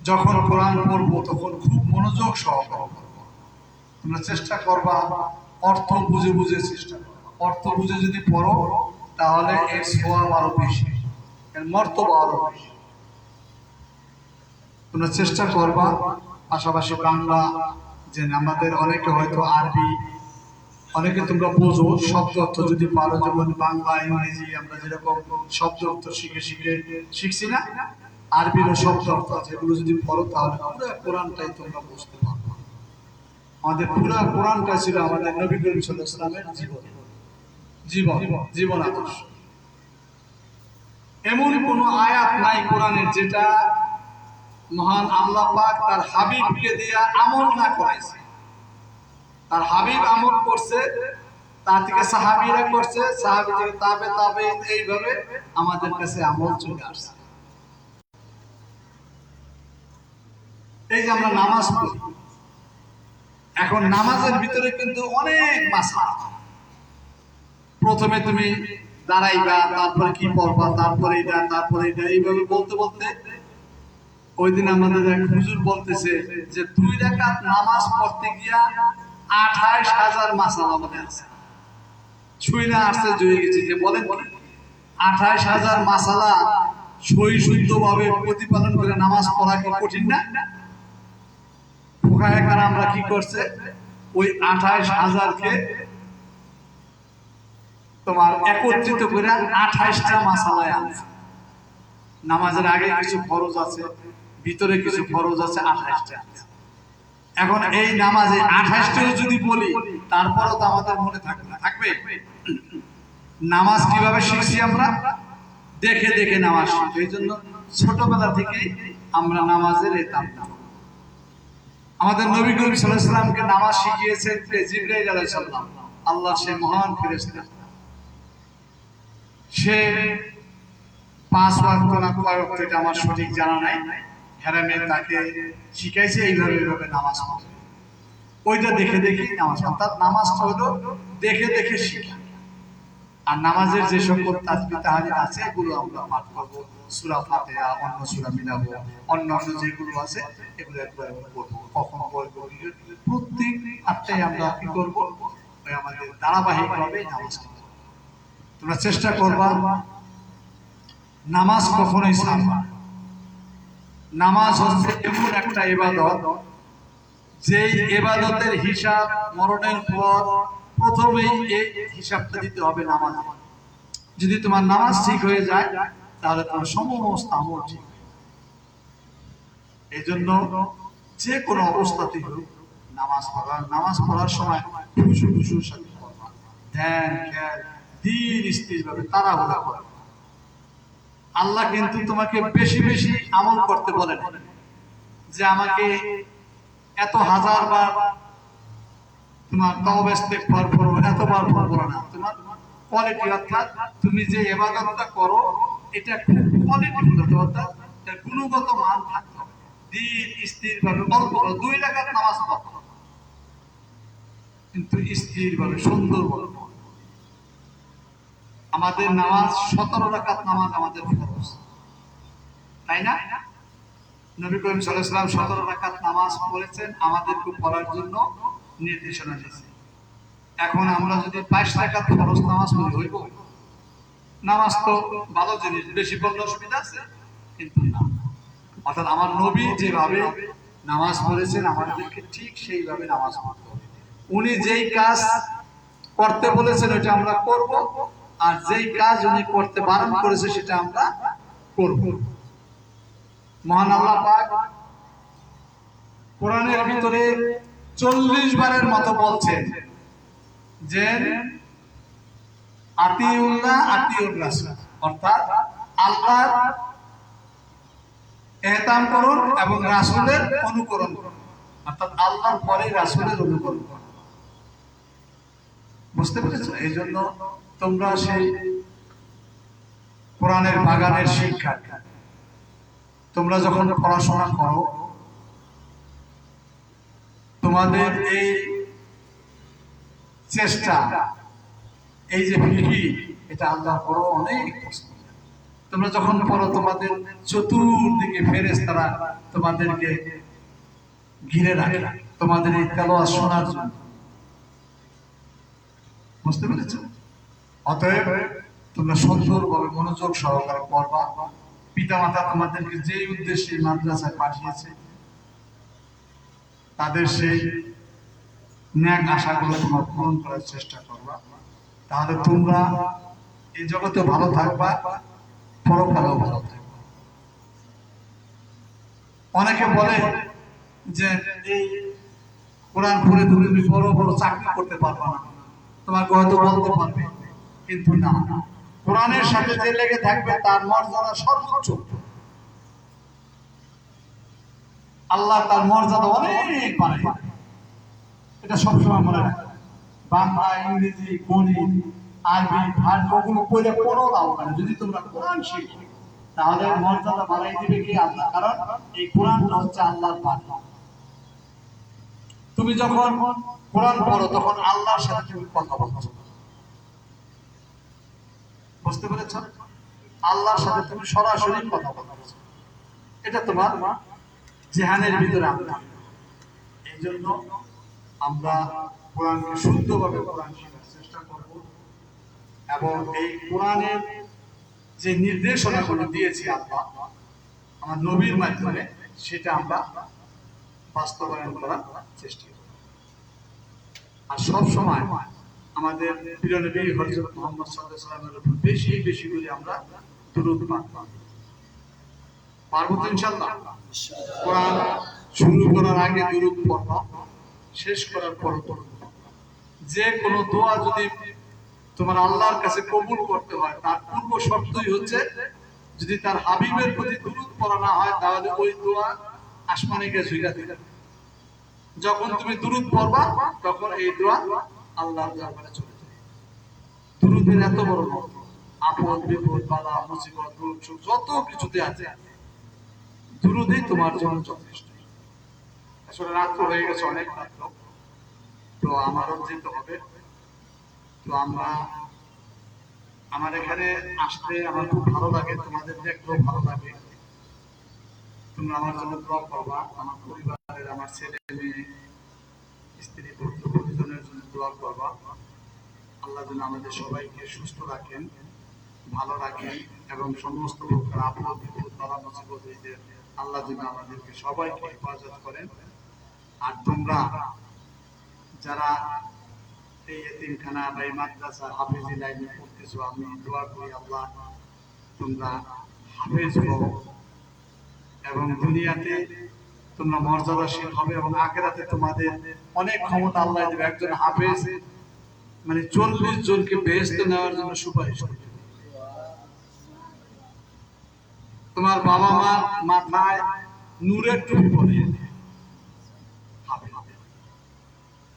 যখন কোরআন পড়বো তখন খুব মনোযোগ সহকারে পড়বো। তোমরা চেষ্টা করবা অর্থ বুঝে বুঝে চেষ্টা করবা। অর্থ বুঝে যদি পড়ো তাহলে এর সওয়াব আরো বেশি, এর মর্তবা আরো বেশি। তোমরা চেষ্টা করবা পাশাপাশি বাংলা, যে আমাদের অনেকে হয়তো আরবি, অনেকে তোমরা বোঝো শব্দ অর্থ যদি পারো, যেমন বাংলা, ইংরেজি আমরা যেরকম শব্দ অর্থ শিখছি না, আরবিরও শব্দ অর্থ আছে, এগুলো যদি পড়ো তাহলে পুরো কোরআনটাই তোমরা বুঝতে পারবে। আমাদের পুরো কোরআনটা ছিল আমাদের নবী করিম সাল্লাল্লাহু আলাইহি ওয়াসাল্লামের জীবন আদর্শ। এমন কোন আয়াত নাই কোরআনের যেটা মহান আল্লাহ পাক তার হাবিবকে দিয়ে আমল না করাইছে। তার হাবিব আমল করছে, তার থেকে সাহাবীরা করছে, সাহাবী থেকে তাবেঈন, এইভাবে আমাদের কাছে আমল চলে আসছে। এই যে আমরা নামাজ পড়ি, এখন নামাজের ভিতরে কিন্তু অনেক মাসআলা। প্রথমে তুমি দাঁড়াইবা, তারপরে কি পড়বা, তারপরে এটা, তারপরে এটা, এইভাবে বলতে বলতে ওই দিন আমাদের এক হুজুর বলতেছে যে 2 রাকাত নামাজ পড়তে গিয়া 28,000 মাসআলা মনে আছে। ছুঁই না আসতে জয়ে গেছি যে বলেন 28,000 মাসআলা সহি শুদ্ধভাবে প্রতিপালন করে নামাজ পড়া কি কঠিন না? ফুকাহায়ে আমরা কি করছে, ওই 28,000 কে তোমার একত্রিত করে 28টা মাসআলায় আনছে। নামাজের আগে কিছু ফরজ আছে, ভিতরে কিছু ফরজ আছে, 28টা আছে। এখন এই নামাজে 28টাও যদি বলি তারপরও তো আমাদের মনে থাকবে না, থাকবে? নামাজ কিভাবে শিখছি আমরা? দেখে দেখে নামাজ শিখি। এই জন্য ছোটবেলা থেকেই আমরা নামাজের এতাম। আমাদের নবী করিম সাল্লাল্লাহু আলাইহি ওয়াসাল্লামকে নামাজ শিখিয়েছেন জিবরাইল আলাইহিস সালাম, আল্লাহ সে মহান ফেরেশতা। সে 5 ওয়াক্ত না কয় ওয়াক্ত এটা আমার সঠিক জানা নাই, হেরামে তাকে শিখাইছে এইভাবে এইভাবে নামাজ পড়ে। ওইটা দেখে দেখে নামাজ, অর্থাৎ নামাজটা হলো দেখে দেখে শিখা। আর নামাজের যে সকল তাসবিহ তাহলিল আছে এগুলো আমরা পাঠ করবো, সূরা ফাতিহা, অন্য সূরা মিলাবো, অন্যান্য যেগুলো আছে এগুলো একবার পড়বো। কখন পড়বো, প্রত্যেক আটটায় আমরা কি করবো, ওই আমাদের ধারাবাহিকভাবে নামাজ পড়বো। তোমরা চেষ্টা করবা নামাজ কখনোই ছাড়বা। নামাজ হচ্ছে এমন একটা ইবাদত, যেই ইবাদতের হিসাব মরণের পর প্রথমেই এই হিসাবটা দিতে হবে নামাজ। যদি তোমার নামাজ ঠিক হয়ে যায় তাহলে তোমার সমস্ত আমল ঠিক। এই জন্য যে কোনো অবস্থাতেই হোক নামাজ পড়ার সময় খুশুর সাথে পড়বা, ধ্যান খেয়াল ধীর স্থির ভাবে তাড়াহুড়া করবা। আল্লাহ কিন্তু তোমাকে বেশি বেশি আমল করতে বলেন, যে আমাকে এত 1000 বার তোমার তওবা ইস্তেগফার করো, এতবার পড়বো না। তোমার কোয়ালিটি, অর্থাৎ তুমি যে ইবাদতটা করো এটা খুব কোয়ালিটি, অর্থাৎ তার গুণগত মান থাকতে হবে। দিন স্থিরভাবে অল্প 2 রাকাত নামাজ পড়তে হবে, কিন্তু স্থিরভাবে সুন্দরভাবে। আমাদের নামাজ 17 রাকাত নামাজ আমাদের ফরজ, তাই না? নবী করিম সাল্লাল্লাহু আলাইহি ওয়াসাল্লাম 17 রাকাত নামাজ পড়েছেন, আমাদেরকে পড়ার জন্য নির্দেশনা দিয়েছেন। এখন আমরা যদি 22 রাকাত ফরজ নামাজ পড়ি হইব? নামাজ তো ভালো জিনিস, বেশি পড়লে অসুবিধা আছে, কিন্তু না। অর্থাৎ আমার নবী যেভাবে নামাজ পড়েছেন আমাদেরকে ঠিক সেইভাবে নামাজ পড়তে হবে। উনি যেই কাজ করতে বলেছেন ওইটা আমরা করব, আর যেই কাজ উনি করতে বারণ করেছে সেটা আমরা করব। মহান আল্লাহ পাক কোরআনের ভিতরে 40 বারের মতো বলছেন যে আতিউল্লাহ আতিউর রাসূল, অর্থাৎ আল্লাহর ইহতাম করুন এবং রাসূলের অনুকরণ করুন, অর্থাৎ আল্লাহর পরে রাসূলের অনুকরণ করুন। বুঝতে পেরেছো? এই জন্য তোমরা সেই কোরআনের বাগানের শিক্ষার্থী, তোমরা যখন পড়াশোনা করো তোমাদের এই চেষ্টা, এই যে ফিকি, এটা আল্লাহ বড় অনেক পছন্দ। তোমরা যখন পড়ো তোমাদের চতুর্দিকে ফেরেশতারা তোমাদেরকে ঘিরে রাখে তোমাদের এই তেলাওয়াত শোনার জন্য। বুঝতে পেরেছো? অতএব তোমরা সুন্দরভাবে মনোযোগ সহকারে পড়বা। পিতামাতা তোমাদেরকে যে উদ্দেশ্যে মাদ্রাসায় পাঠিয়েছে তাদের সেই ন্যাক আশাগুলো তোমরা পূরণ করার চেষ্টা করবা, তাহলে তোমরা এই জগতে ভালো থাকবা, পরকালেও ভালো থাকবা। অনেকে বলে যে এই কোরআন পড়ে তুমি বড় বড় চাকরি করতে পারবা না, তোমাকে হয়তো বলতে পারবে, কিন্তু না, কোরআনের সাথে যে লেগে থাকবে তার মর্যাদা সর্বোচ্চ। আল্লাহ তার মর্যাদা অনেক বাড়ায়, এটা সবসময় মনে রাখবে। বাংলা, ইংরেজি, গণিত, আরবি, ভাষা ওগুলো পড়ে কোনো লাভ নাই। যদি তোমরা কোরআন শিখো তাহলে মর্যাদা বাড়াই দিবে কি আল্লাহ, কারণ এই কোরআনটা হচ্ছে আল্লাহর বাণী। তুমি যখন কোরআন পড়ো তখন আল্লাহর সাথে তুমি কথা বলছো, বুঝতে পেরেছ? আল্লাহর সাথে তুমি সরাসরি কথা বলছো, এটা তোমার জেহানের ভিতরে আনতে। এই জন্য আমরা কোরআনকে শুদ্ধভাবে কোরআন শেখার চেষ্টা করব, এবং এই কোরআনের যে নির্দেশনাগুলো দিয়েছি আল্লাহ আমার নবীর মাধ্যমে, সেটা আমরা বাস্তবায়ন করার চেষ্টা করব। আর সব সময় আমাদের প্রিয় নবী হযরত মুহাম্মদ সাল্লাল্লাহু আলাইহি ওয়াসাল্লামের উপর বেশি বেশি করে আমরা দুরূদ পাঠ করব। পারবো তো ইনশাআল্লাহ? কোরআন শুরু করার আগে দুরূদ পড়বা, শেষ করার পর যে কোনো দোয়া যদি তোমার আল্লাহর কাছে কবুল করতে হয় তার পূর্ব শর্তই হচ্ছে যদি তার হাবিবের প্রতি দুরূদ পড়া না হয় তাহলে ওই দোয়া আসমানে গিয়ে ঝুইলা দিবে। যখন তুমি দুরূদ পড়বা তখন এই দোয়া আল্লাহর দরবারে চলে যাবে। দুরূদের এত বড় মহত্ব, আপদ বিপদ বালা মুসিবত দুঃখ সুখ যত কিছুতে আছে দুরূদই তোমার জন্য যথেষ্ট। আসলে রাত্র হয়ে গেছে, অনেক রাত্র, তো আমারও যেতে হবে। তো আমার এখানে আসতে আমার খুব ভালো লাগে, তোমাদের দেখলেও ভালো লাগে। তোমরা আমার জন্য দোয়া করবা, আমার পরিবারের, আমার ছেলে মেয়ে, স্ত্রী পুত্র পরিজনের জন্য দোয়া করবা। আল্লাহ যেন আমাদের সবাইকে সুস্থ রাখেন, ভালো রাখেন, এবং সমস্ত প্রকার আপদ বিপদ বালা মুসিবত হইতে আল্লাহ যেন আমাদেরকে সবাইকে হেফাজত করেন। আর তোমরা যারা এই এতিমখানা বা এই মাদ্রাসা হাফেজি লাইনে পড়তেছো, আমি দোয়া করি আল্লাহ তোমরা হাফেজ হও এবং দুনিয়াতে তোমরা মর্যাদাশীল হবে এবং আখিরাতে তোমাদের অনেক ক্ষমতা আল্লাহ দেবে। একজন হাফেজ মানে 40 জনকে বেহেশতে নেওয়ার জন্য সুপারিশ করবে। তোমার বাবা মা মাথায় নূরের টুপি পরিয়ে দেবে।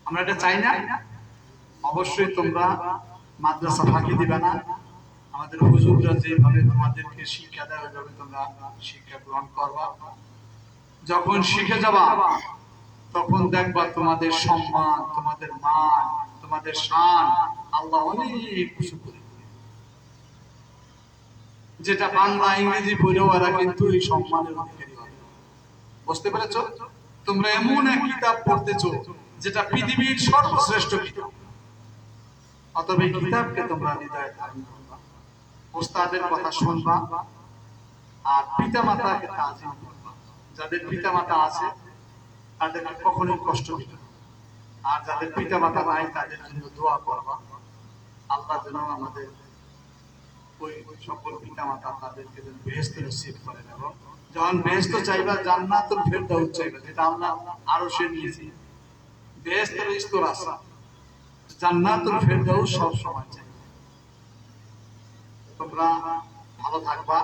আমরা এটা চাই না। অবশ্যই তোমরা মাদ্রাসা ফাঁকি দিবে না, আমাদের হুজুররা যেভাবে তোমাদেরকে শিক্ষা দেয় ওইভাবে তোমরা শিক্ষা গ্রহণ করবা। যখন শিখে যাবা তখন দেখবা তোমাদের সম্মান, তোমাদের মান, তোমাদের শান আল্লাহ অনেক কিছু করে দিবে। যেটা বাংলা ইংরেজি পড়েও এরা কিন্তু এই সম্মানের অধিকারী হবে। বুঝতে পেরেছো? তোমরা এমন এক কিতাব পড়তেছো যেটা পৃথিবীর সর্বশ্রেষ্ঠ কিতাব। অতএব এই কিতাবকে তোমরা হৃদয়ে ধারণ করবা, ওস্তাদের কথা শুনবা, আর পিতা মাতাকে তাজিম করবা। যাদের পিতা মাতা আছে তাদেরকে কখনোই কষ্ট দিবে না, আর যাদের পিতা মাতা নাই তাদের জন্য দোয়া করবা, আল্লাহ যেন আমাদের ওই সকল পিতা মাতা তাদেরকে যেন বেহেশত নসিব করে দেব। যখন বেহেশত চাইবা জান্নাতুল ফেরদাউস চাইবা, যেটা আমরা আরশের নিচে বেহেশতের স্তর আছে, জান্নাতুল ফেরদাউস সব সময় চাই। তোমরা ভালো থাকবা,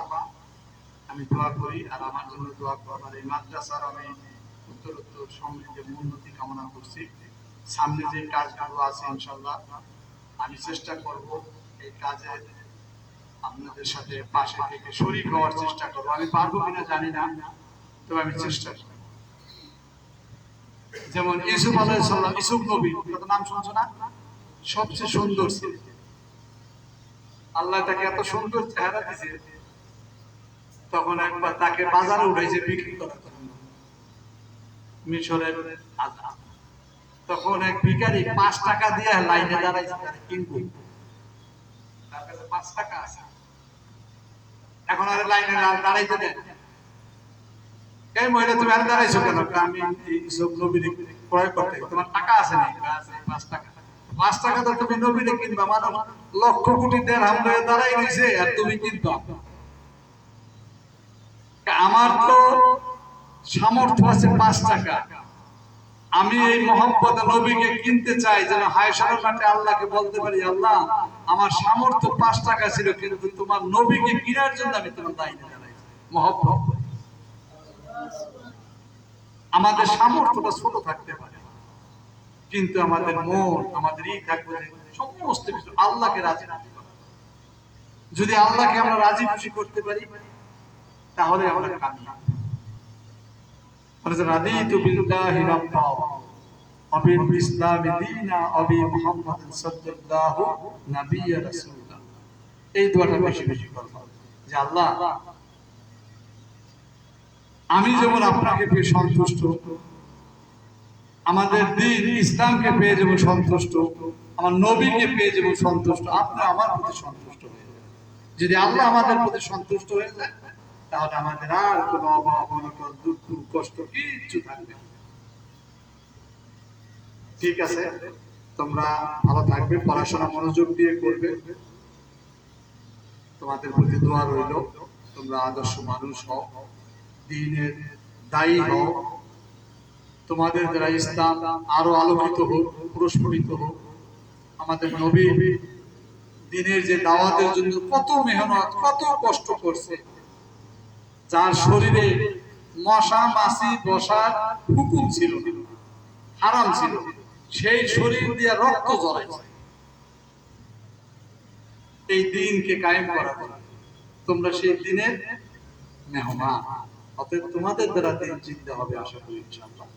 আমি দোয়া করি, আর আমার জন্য দোয়া করবার। এই মাদ্রাসার আমি উত্তরোত্তর সমৃদ্ধি উন্নতি কামনা করছি। সামনে যে কাজগুলো আছে ইনশাআল্লাহ আমি চেষ্টা করব এই কাজে আপনাদের সাথে পাশে থেকে শরীক হওয়ার চেষ্টা করবো। আমি পারবো কিনা জানি না, তবে আমি চেষ্টা করব। যেমন ইউসুফ আলাইহিস সালাম, ইউসুফ নবী, কত নাম শুনছো না? সবচেয়ে সুন্দর ছিল। আল্লাহ তাকে এত সুন্দর চেহারা দিয়েছে, তখন একবার তাকে বাজারে উঠেছে বিক্রি করার জন্য মিশরের আজাদ। তখন এক ভিখারি 5 টাকা দিয়ে লাইনে দাঁড়াইছে তারে কিনবো, তার কাছে 5 টাকা আছে। এখন আর লাইনে দাঁড়াইতে দেন, এই মহিলা তুমি আর দাঁড়াইছো কেন? আমি সব নবীরে ক্রয় করতে, তোমার টাকা আছে না? আছে 5 টাকা। 5 টাকা তো তুমি নবীরে কিনবা, মানুষ লক্ষ কোটি দিরহাম লয়ে দাঁড়াই রইছে আর তুমি কিনবা। আমার তো সামর্থ্য আছে 5 টাকা, আমি এই মোহাম্মদ নবীকে কিনতে চাই যেন হায়শারের মাঠে আল্লাহকে বলতে পারি, আল্লাহ আমার সামর্থ্য 5 টাকা ছিল, কিন্তু তোমার নবীকে কেনার জন্য আমি তোমার লাইনে দাঁড়াইছি। মোহাম্মদ, আমাদের সামর্থ্যটা ছোট থাকতে পারে, কিন্তু আমাদের মন, আমাদের এই থাকবে যে সমস্ত কিছু আল্লাহকে রাজি রাখতে পারে। যদি আল্লাহকে আমরা রাজি খুশি করতে পারি তাহলে আমরা কামিয়াব। রাদিতু বিল্লাহি রাব্বা ওয়া বিল ইসলামি দীনা ওয়া বি মুহাম্মাদিন সাল্লাল্লাহু নাবিয়্যা রাসূলা। এই দোয়াটা বেশি বেশি করব যে আল্লাহ আমি যেমন আপনাকে পেয়ে সন্তুষ্ট, আমাদের দ্বীন ইসলামকে পেয়ে যেমন সন্তুষ্ট, আমার নবীকে পেয়ে যেমন সন্তুষ্ট, আপনি আমার প্রতি সন্তুষ্ট হয়ে যান। যদি আল্লাহ আমাদের প্রতি সন্তুষ্ট হয়ে যায় তাহলে আমাদের আর কোনো অভাব, অনটন, দুঃখ, কষ্ট কিচ্ছু থাকবে না। ঠিক আছে, তোমরা ভালো থাকবে, পড়াশোনা মনোযোগ দিয়ে করবে। তোমাদের প্রতি দোয়া রইল, তোমরা আদর্শ মানুষ হও, দ্বীনের দায়ী হও, তোমাদের দ্বারা ইসলাম আরো আলোকিত হোক, প্রস্ফুটিত হোক। আমাদের নবী দ্বীনের যে দাওয়াতের জন্য কত মেহনত, কত কষ্ট করছে, যার শরীরে মশা মাছি বসার হুকুম ছিল, হারাম ছিল, সেই শরীর দিয়ে রক্ত ঝরাইছে এই দ্বীনকে কায়েম করার জন্য। তোমরা সেই দ্বীনের মেহমান, অতএব তোমাদের দ্বারা দ্বীন জিততে হবে আশা করি ইনশাআল্লাহ।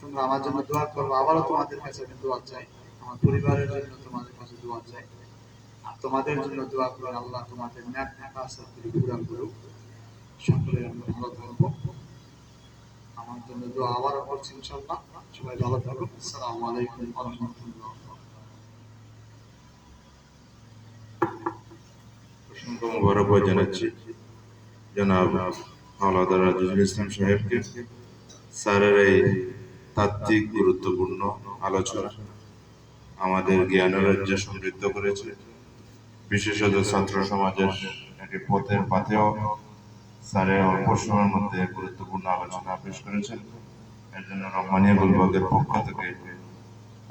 তোমরা আমার জন্য দোয়া করবে, আবারও তোমাদের কাছে আমি দোয়া চাই, আমার পরিবারের জন্য তোমাদের কাছে দোয়া চাই, আর তোমাদের জন্য দোয়া করে আল্লাহ তোমাদের ন্যাক আশা পুরা করুক। সকলে আমরা ভালো থাকবো, আমার জন্য দোয়া আবারও করছি ইনশাআল্লাহ। সবাই ভালো থাকুন। আসসালামু আলাইকুম ওয়া রাহমাতুল্লাহ। অসংখ্য মোবারকবাদ জানাচ্ছি জনাব হাওলাদার রাজিজুল ইসলাম সাহেবকে স্যারের এই তাত্ত্বিক গুরুত্বপূর্ণ আলোচনা আমাদের জ্ঞানের রাজ্য সমৃদ্ধ করেছে। বিশেষত ছাত্র সমাজের একটি পথের পাথেও স্যারের অল্প সময়ের মধ্যে গুরুত্বপূর্ণ আলোচনা পেশ করেছেন। এর জন্য রহমানিয়া গুলবাগের পক্ষ থেকে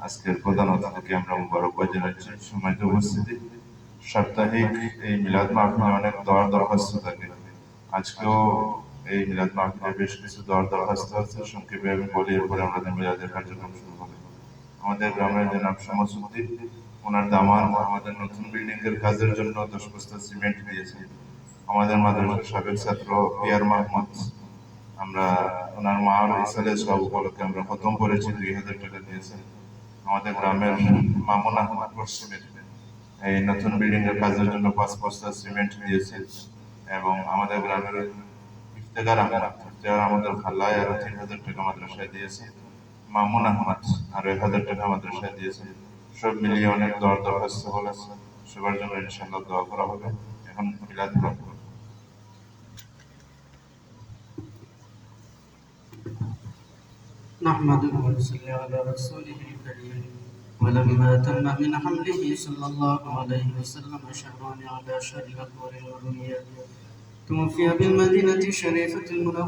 আজকের প্রধান অতিথিকে আমরা মোবারকবাদ জানাচ্ছি। সম্মানিত উপস্থিতি, সাপ্তাহিক এই মিলাদ মাহফিলে অনেক দোয়ার দরখাস্ত থাকে, আজকেও এই মিলাদ মাহফিলে বেশ কিছু দোয়ার দরখাস্ত আছে। সংক্ষেপে আমি বলি, এরপরে আমাদের মিলাদের কার্যক্রম শুরু হবে। আমাদের গ্রামের জনাব শামসুদ্দিন, ওনার দামান আমাদের নতুন বিল্ডিং এর কাজের জন্য 10 বস্তা সিমেন্ট দিয়েছেন। আমাদের মাদ্রাসার সাবেক ছাত্র পিয়ার মাহমুদ, আমরা ওনার মার ইসালের সব উপলক্ষে আমরা খতম করেছি, 2000 টাকা দিয়েছেন। আমাদের গ্রামের মামুন আহমদ পশ্চিমের এই নতুন বিল্ডিং এর কাজের জন্য 5 বস্তা সিমেন্ট দিয়েছেন। এবং আমাদের গ্রামের ইফতেখার আমাদের খাল্লায় আরো 3000 টাকা মাদ্রাসায় দিয়েছে। মামুন আহমদ আরো 1000 টাকা মাদ্রাসায় দিয়েছে। সব মিলিয়ে অনেক দরখাস্ত বলেছে, সবার জন্য ইনশাআল্লাহ দোয়া করা হবে। এখন মিলাদ হবে। نحمده ونصلي على رسوله الكريم ولما تم من حمله صلى الله عليه وسلم شهران على شهر الأكبر والرؤيا توفي بالمدينة الشريفة المنورة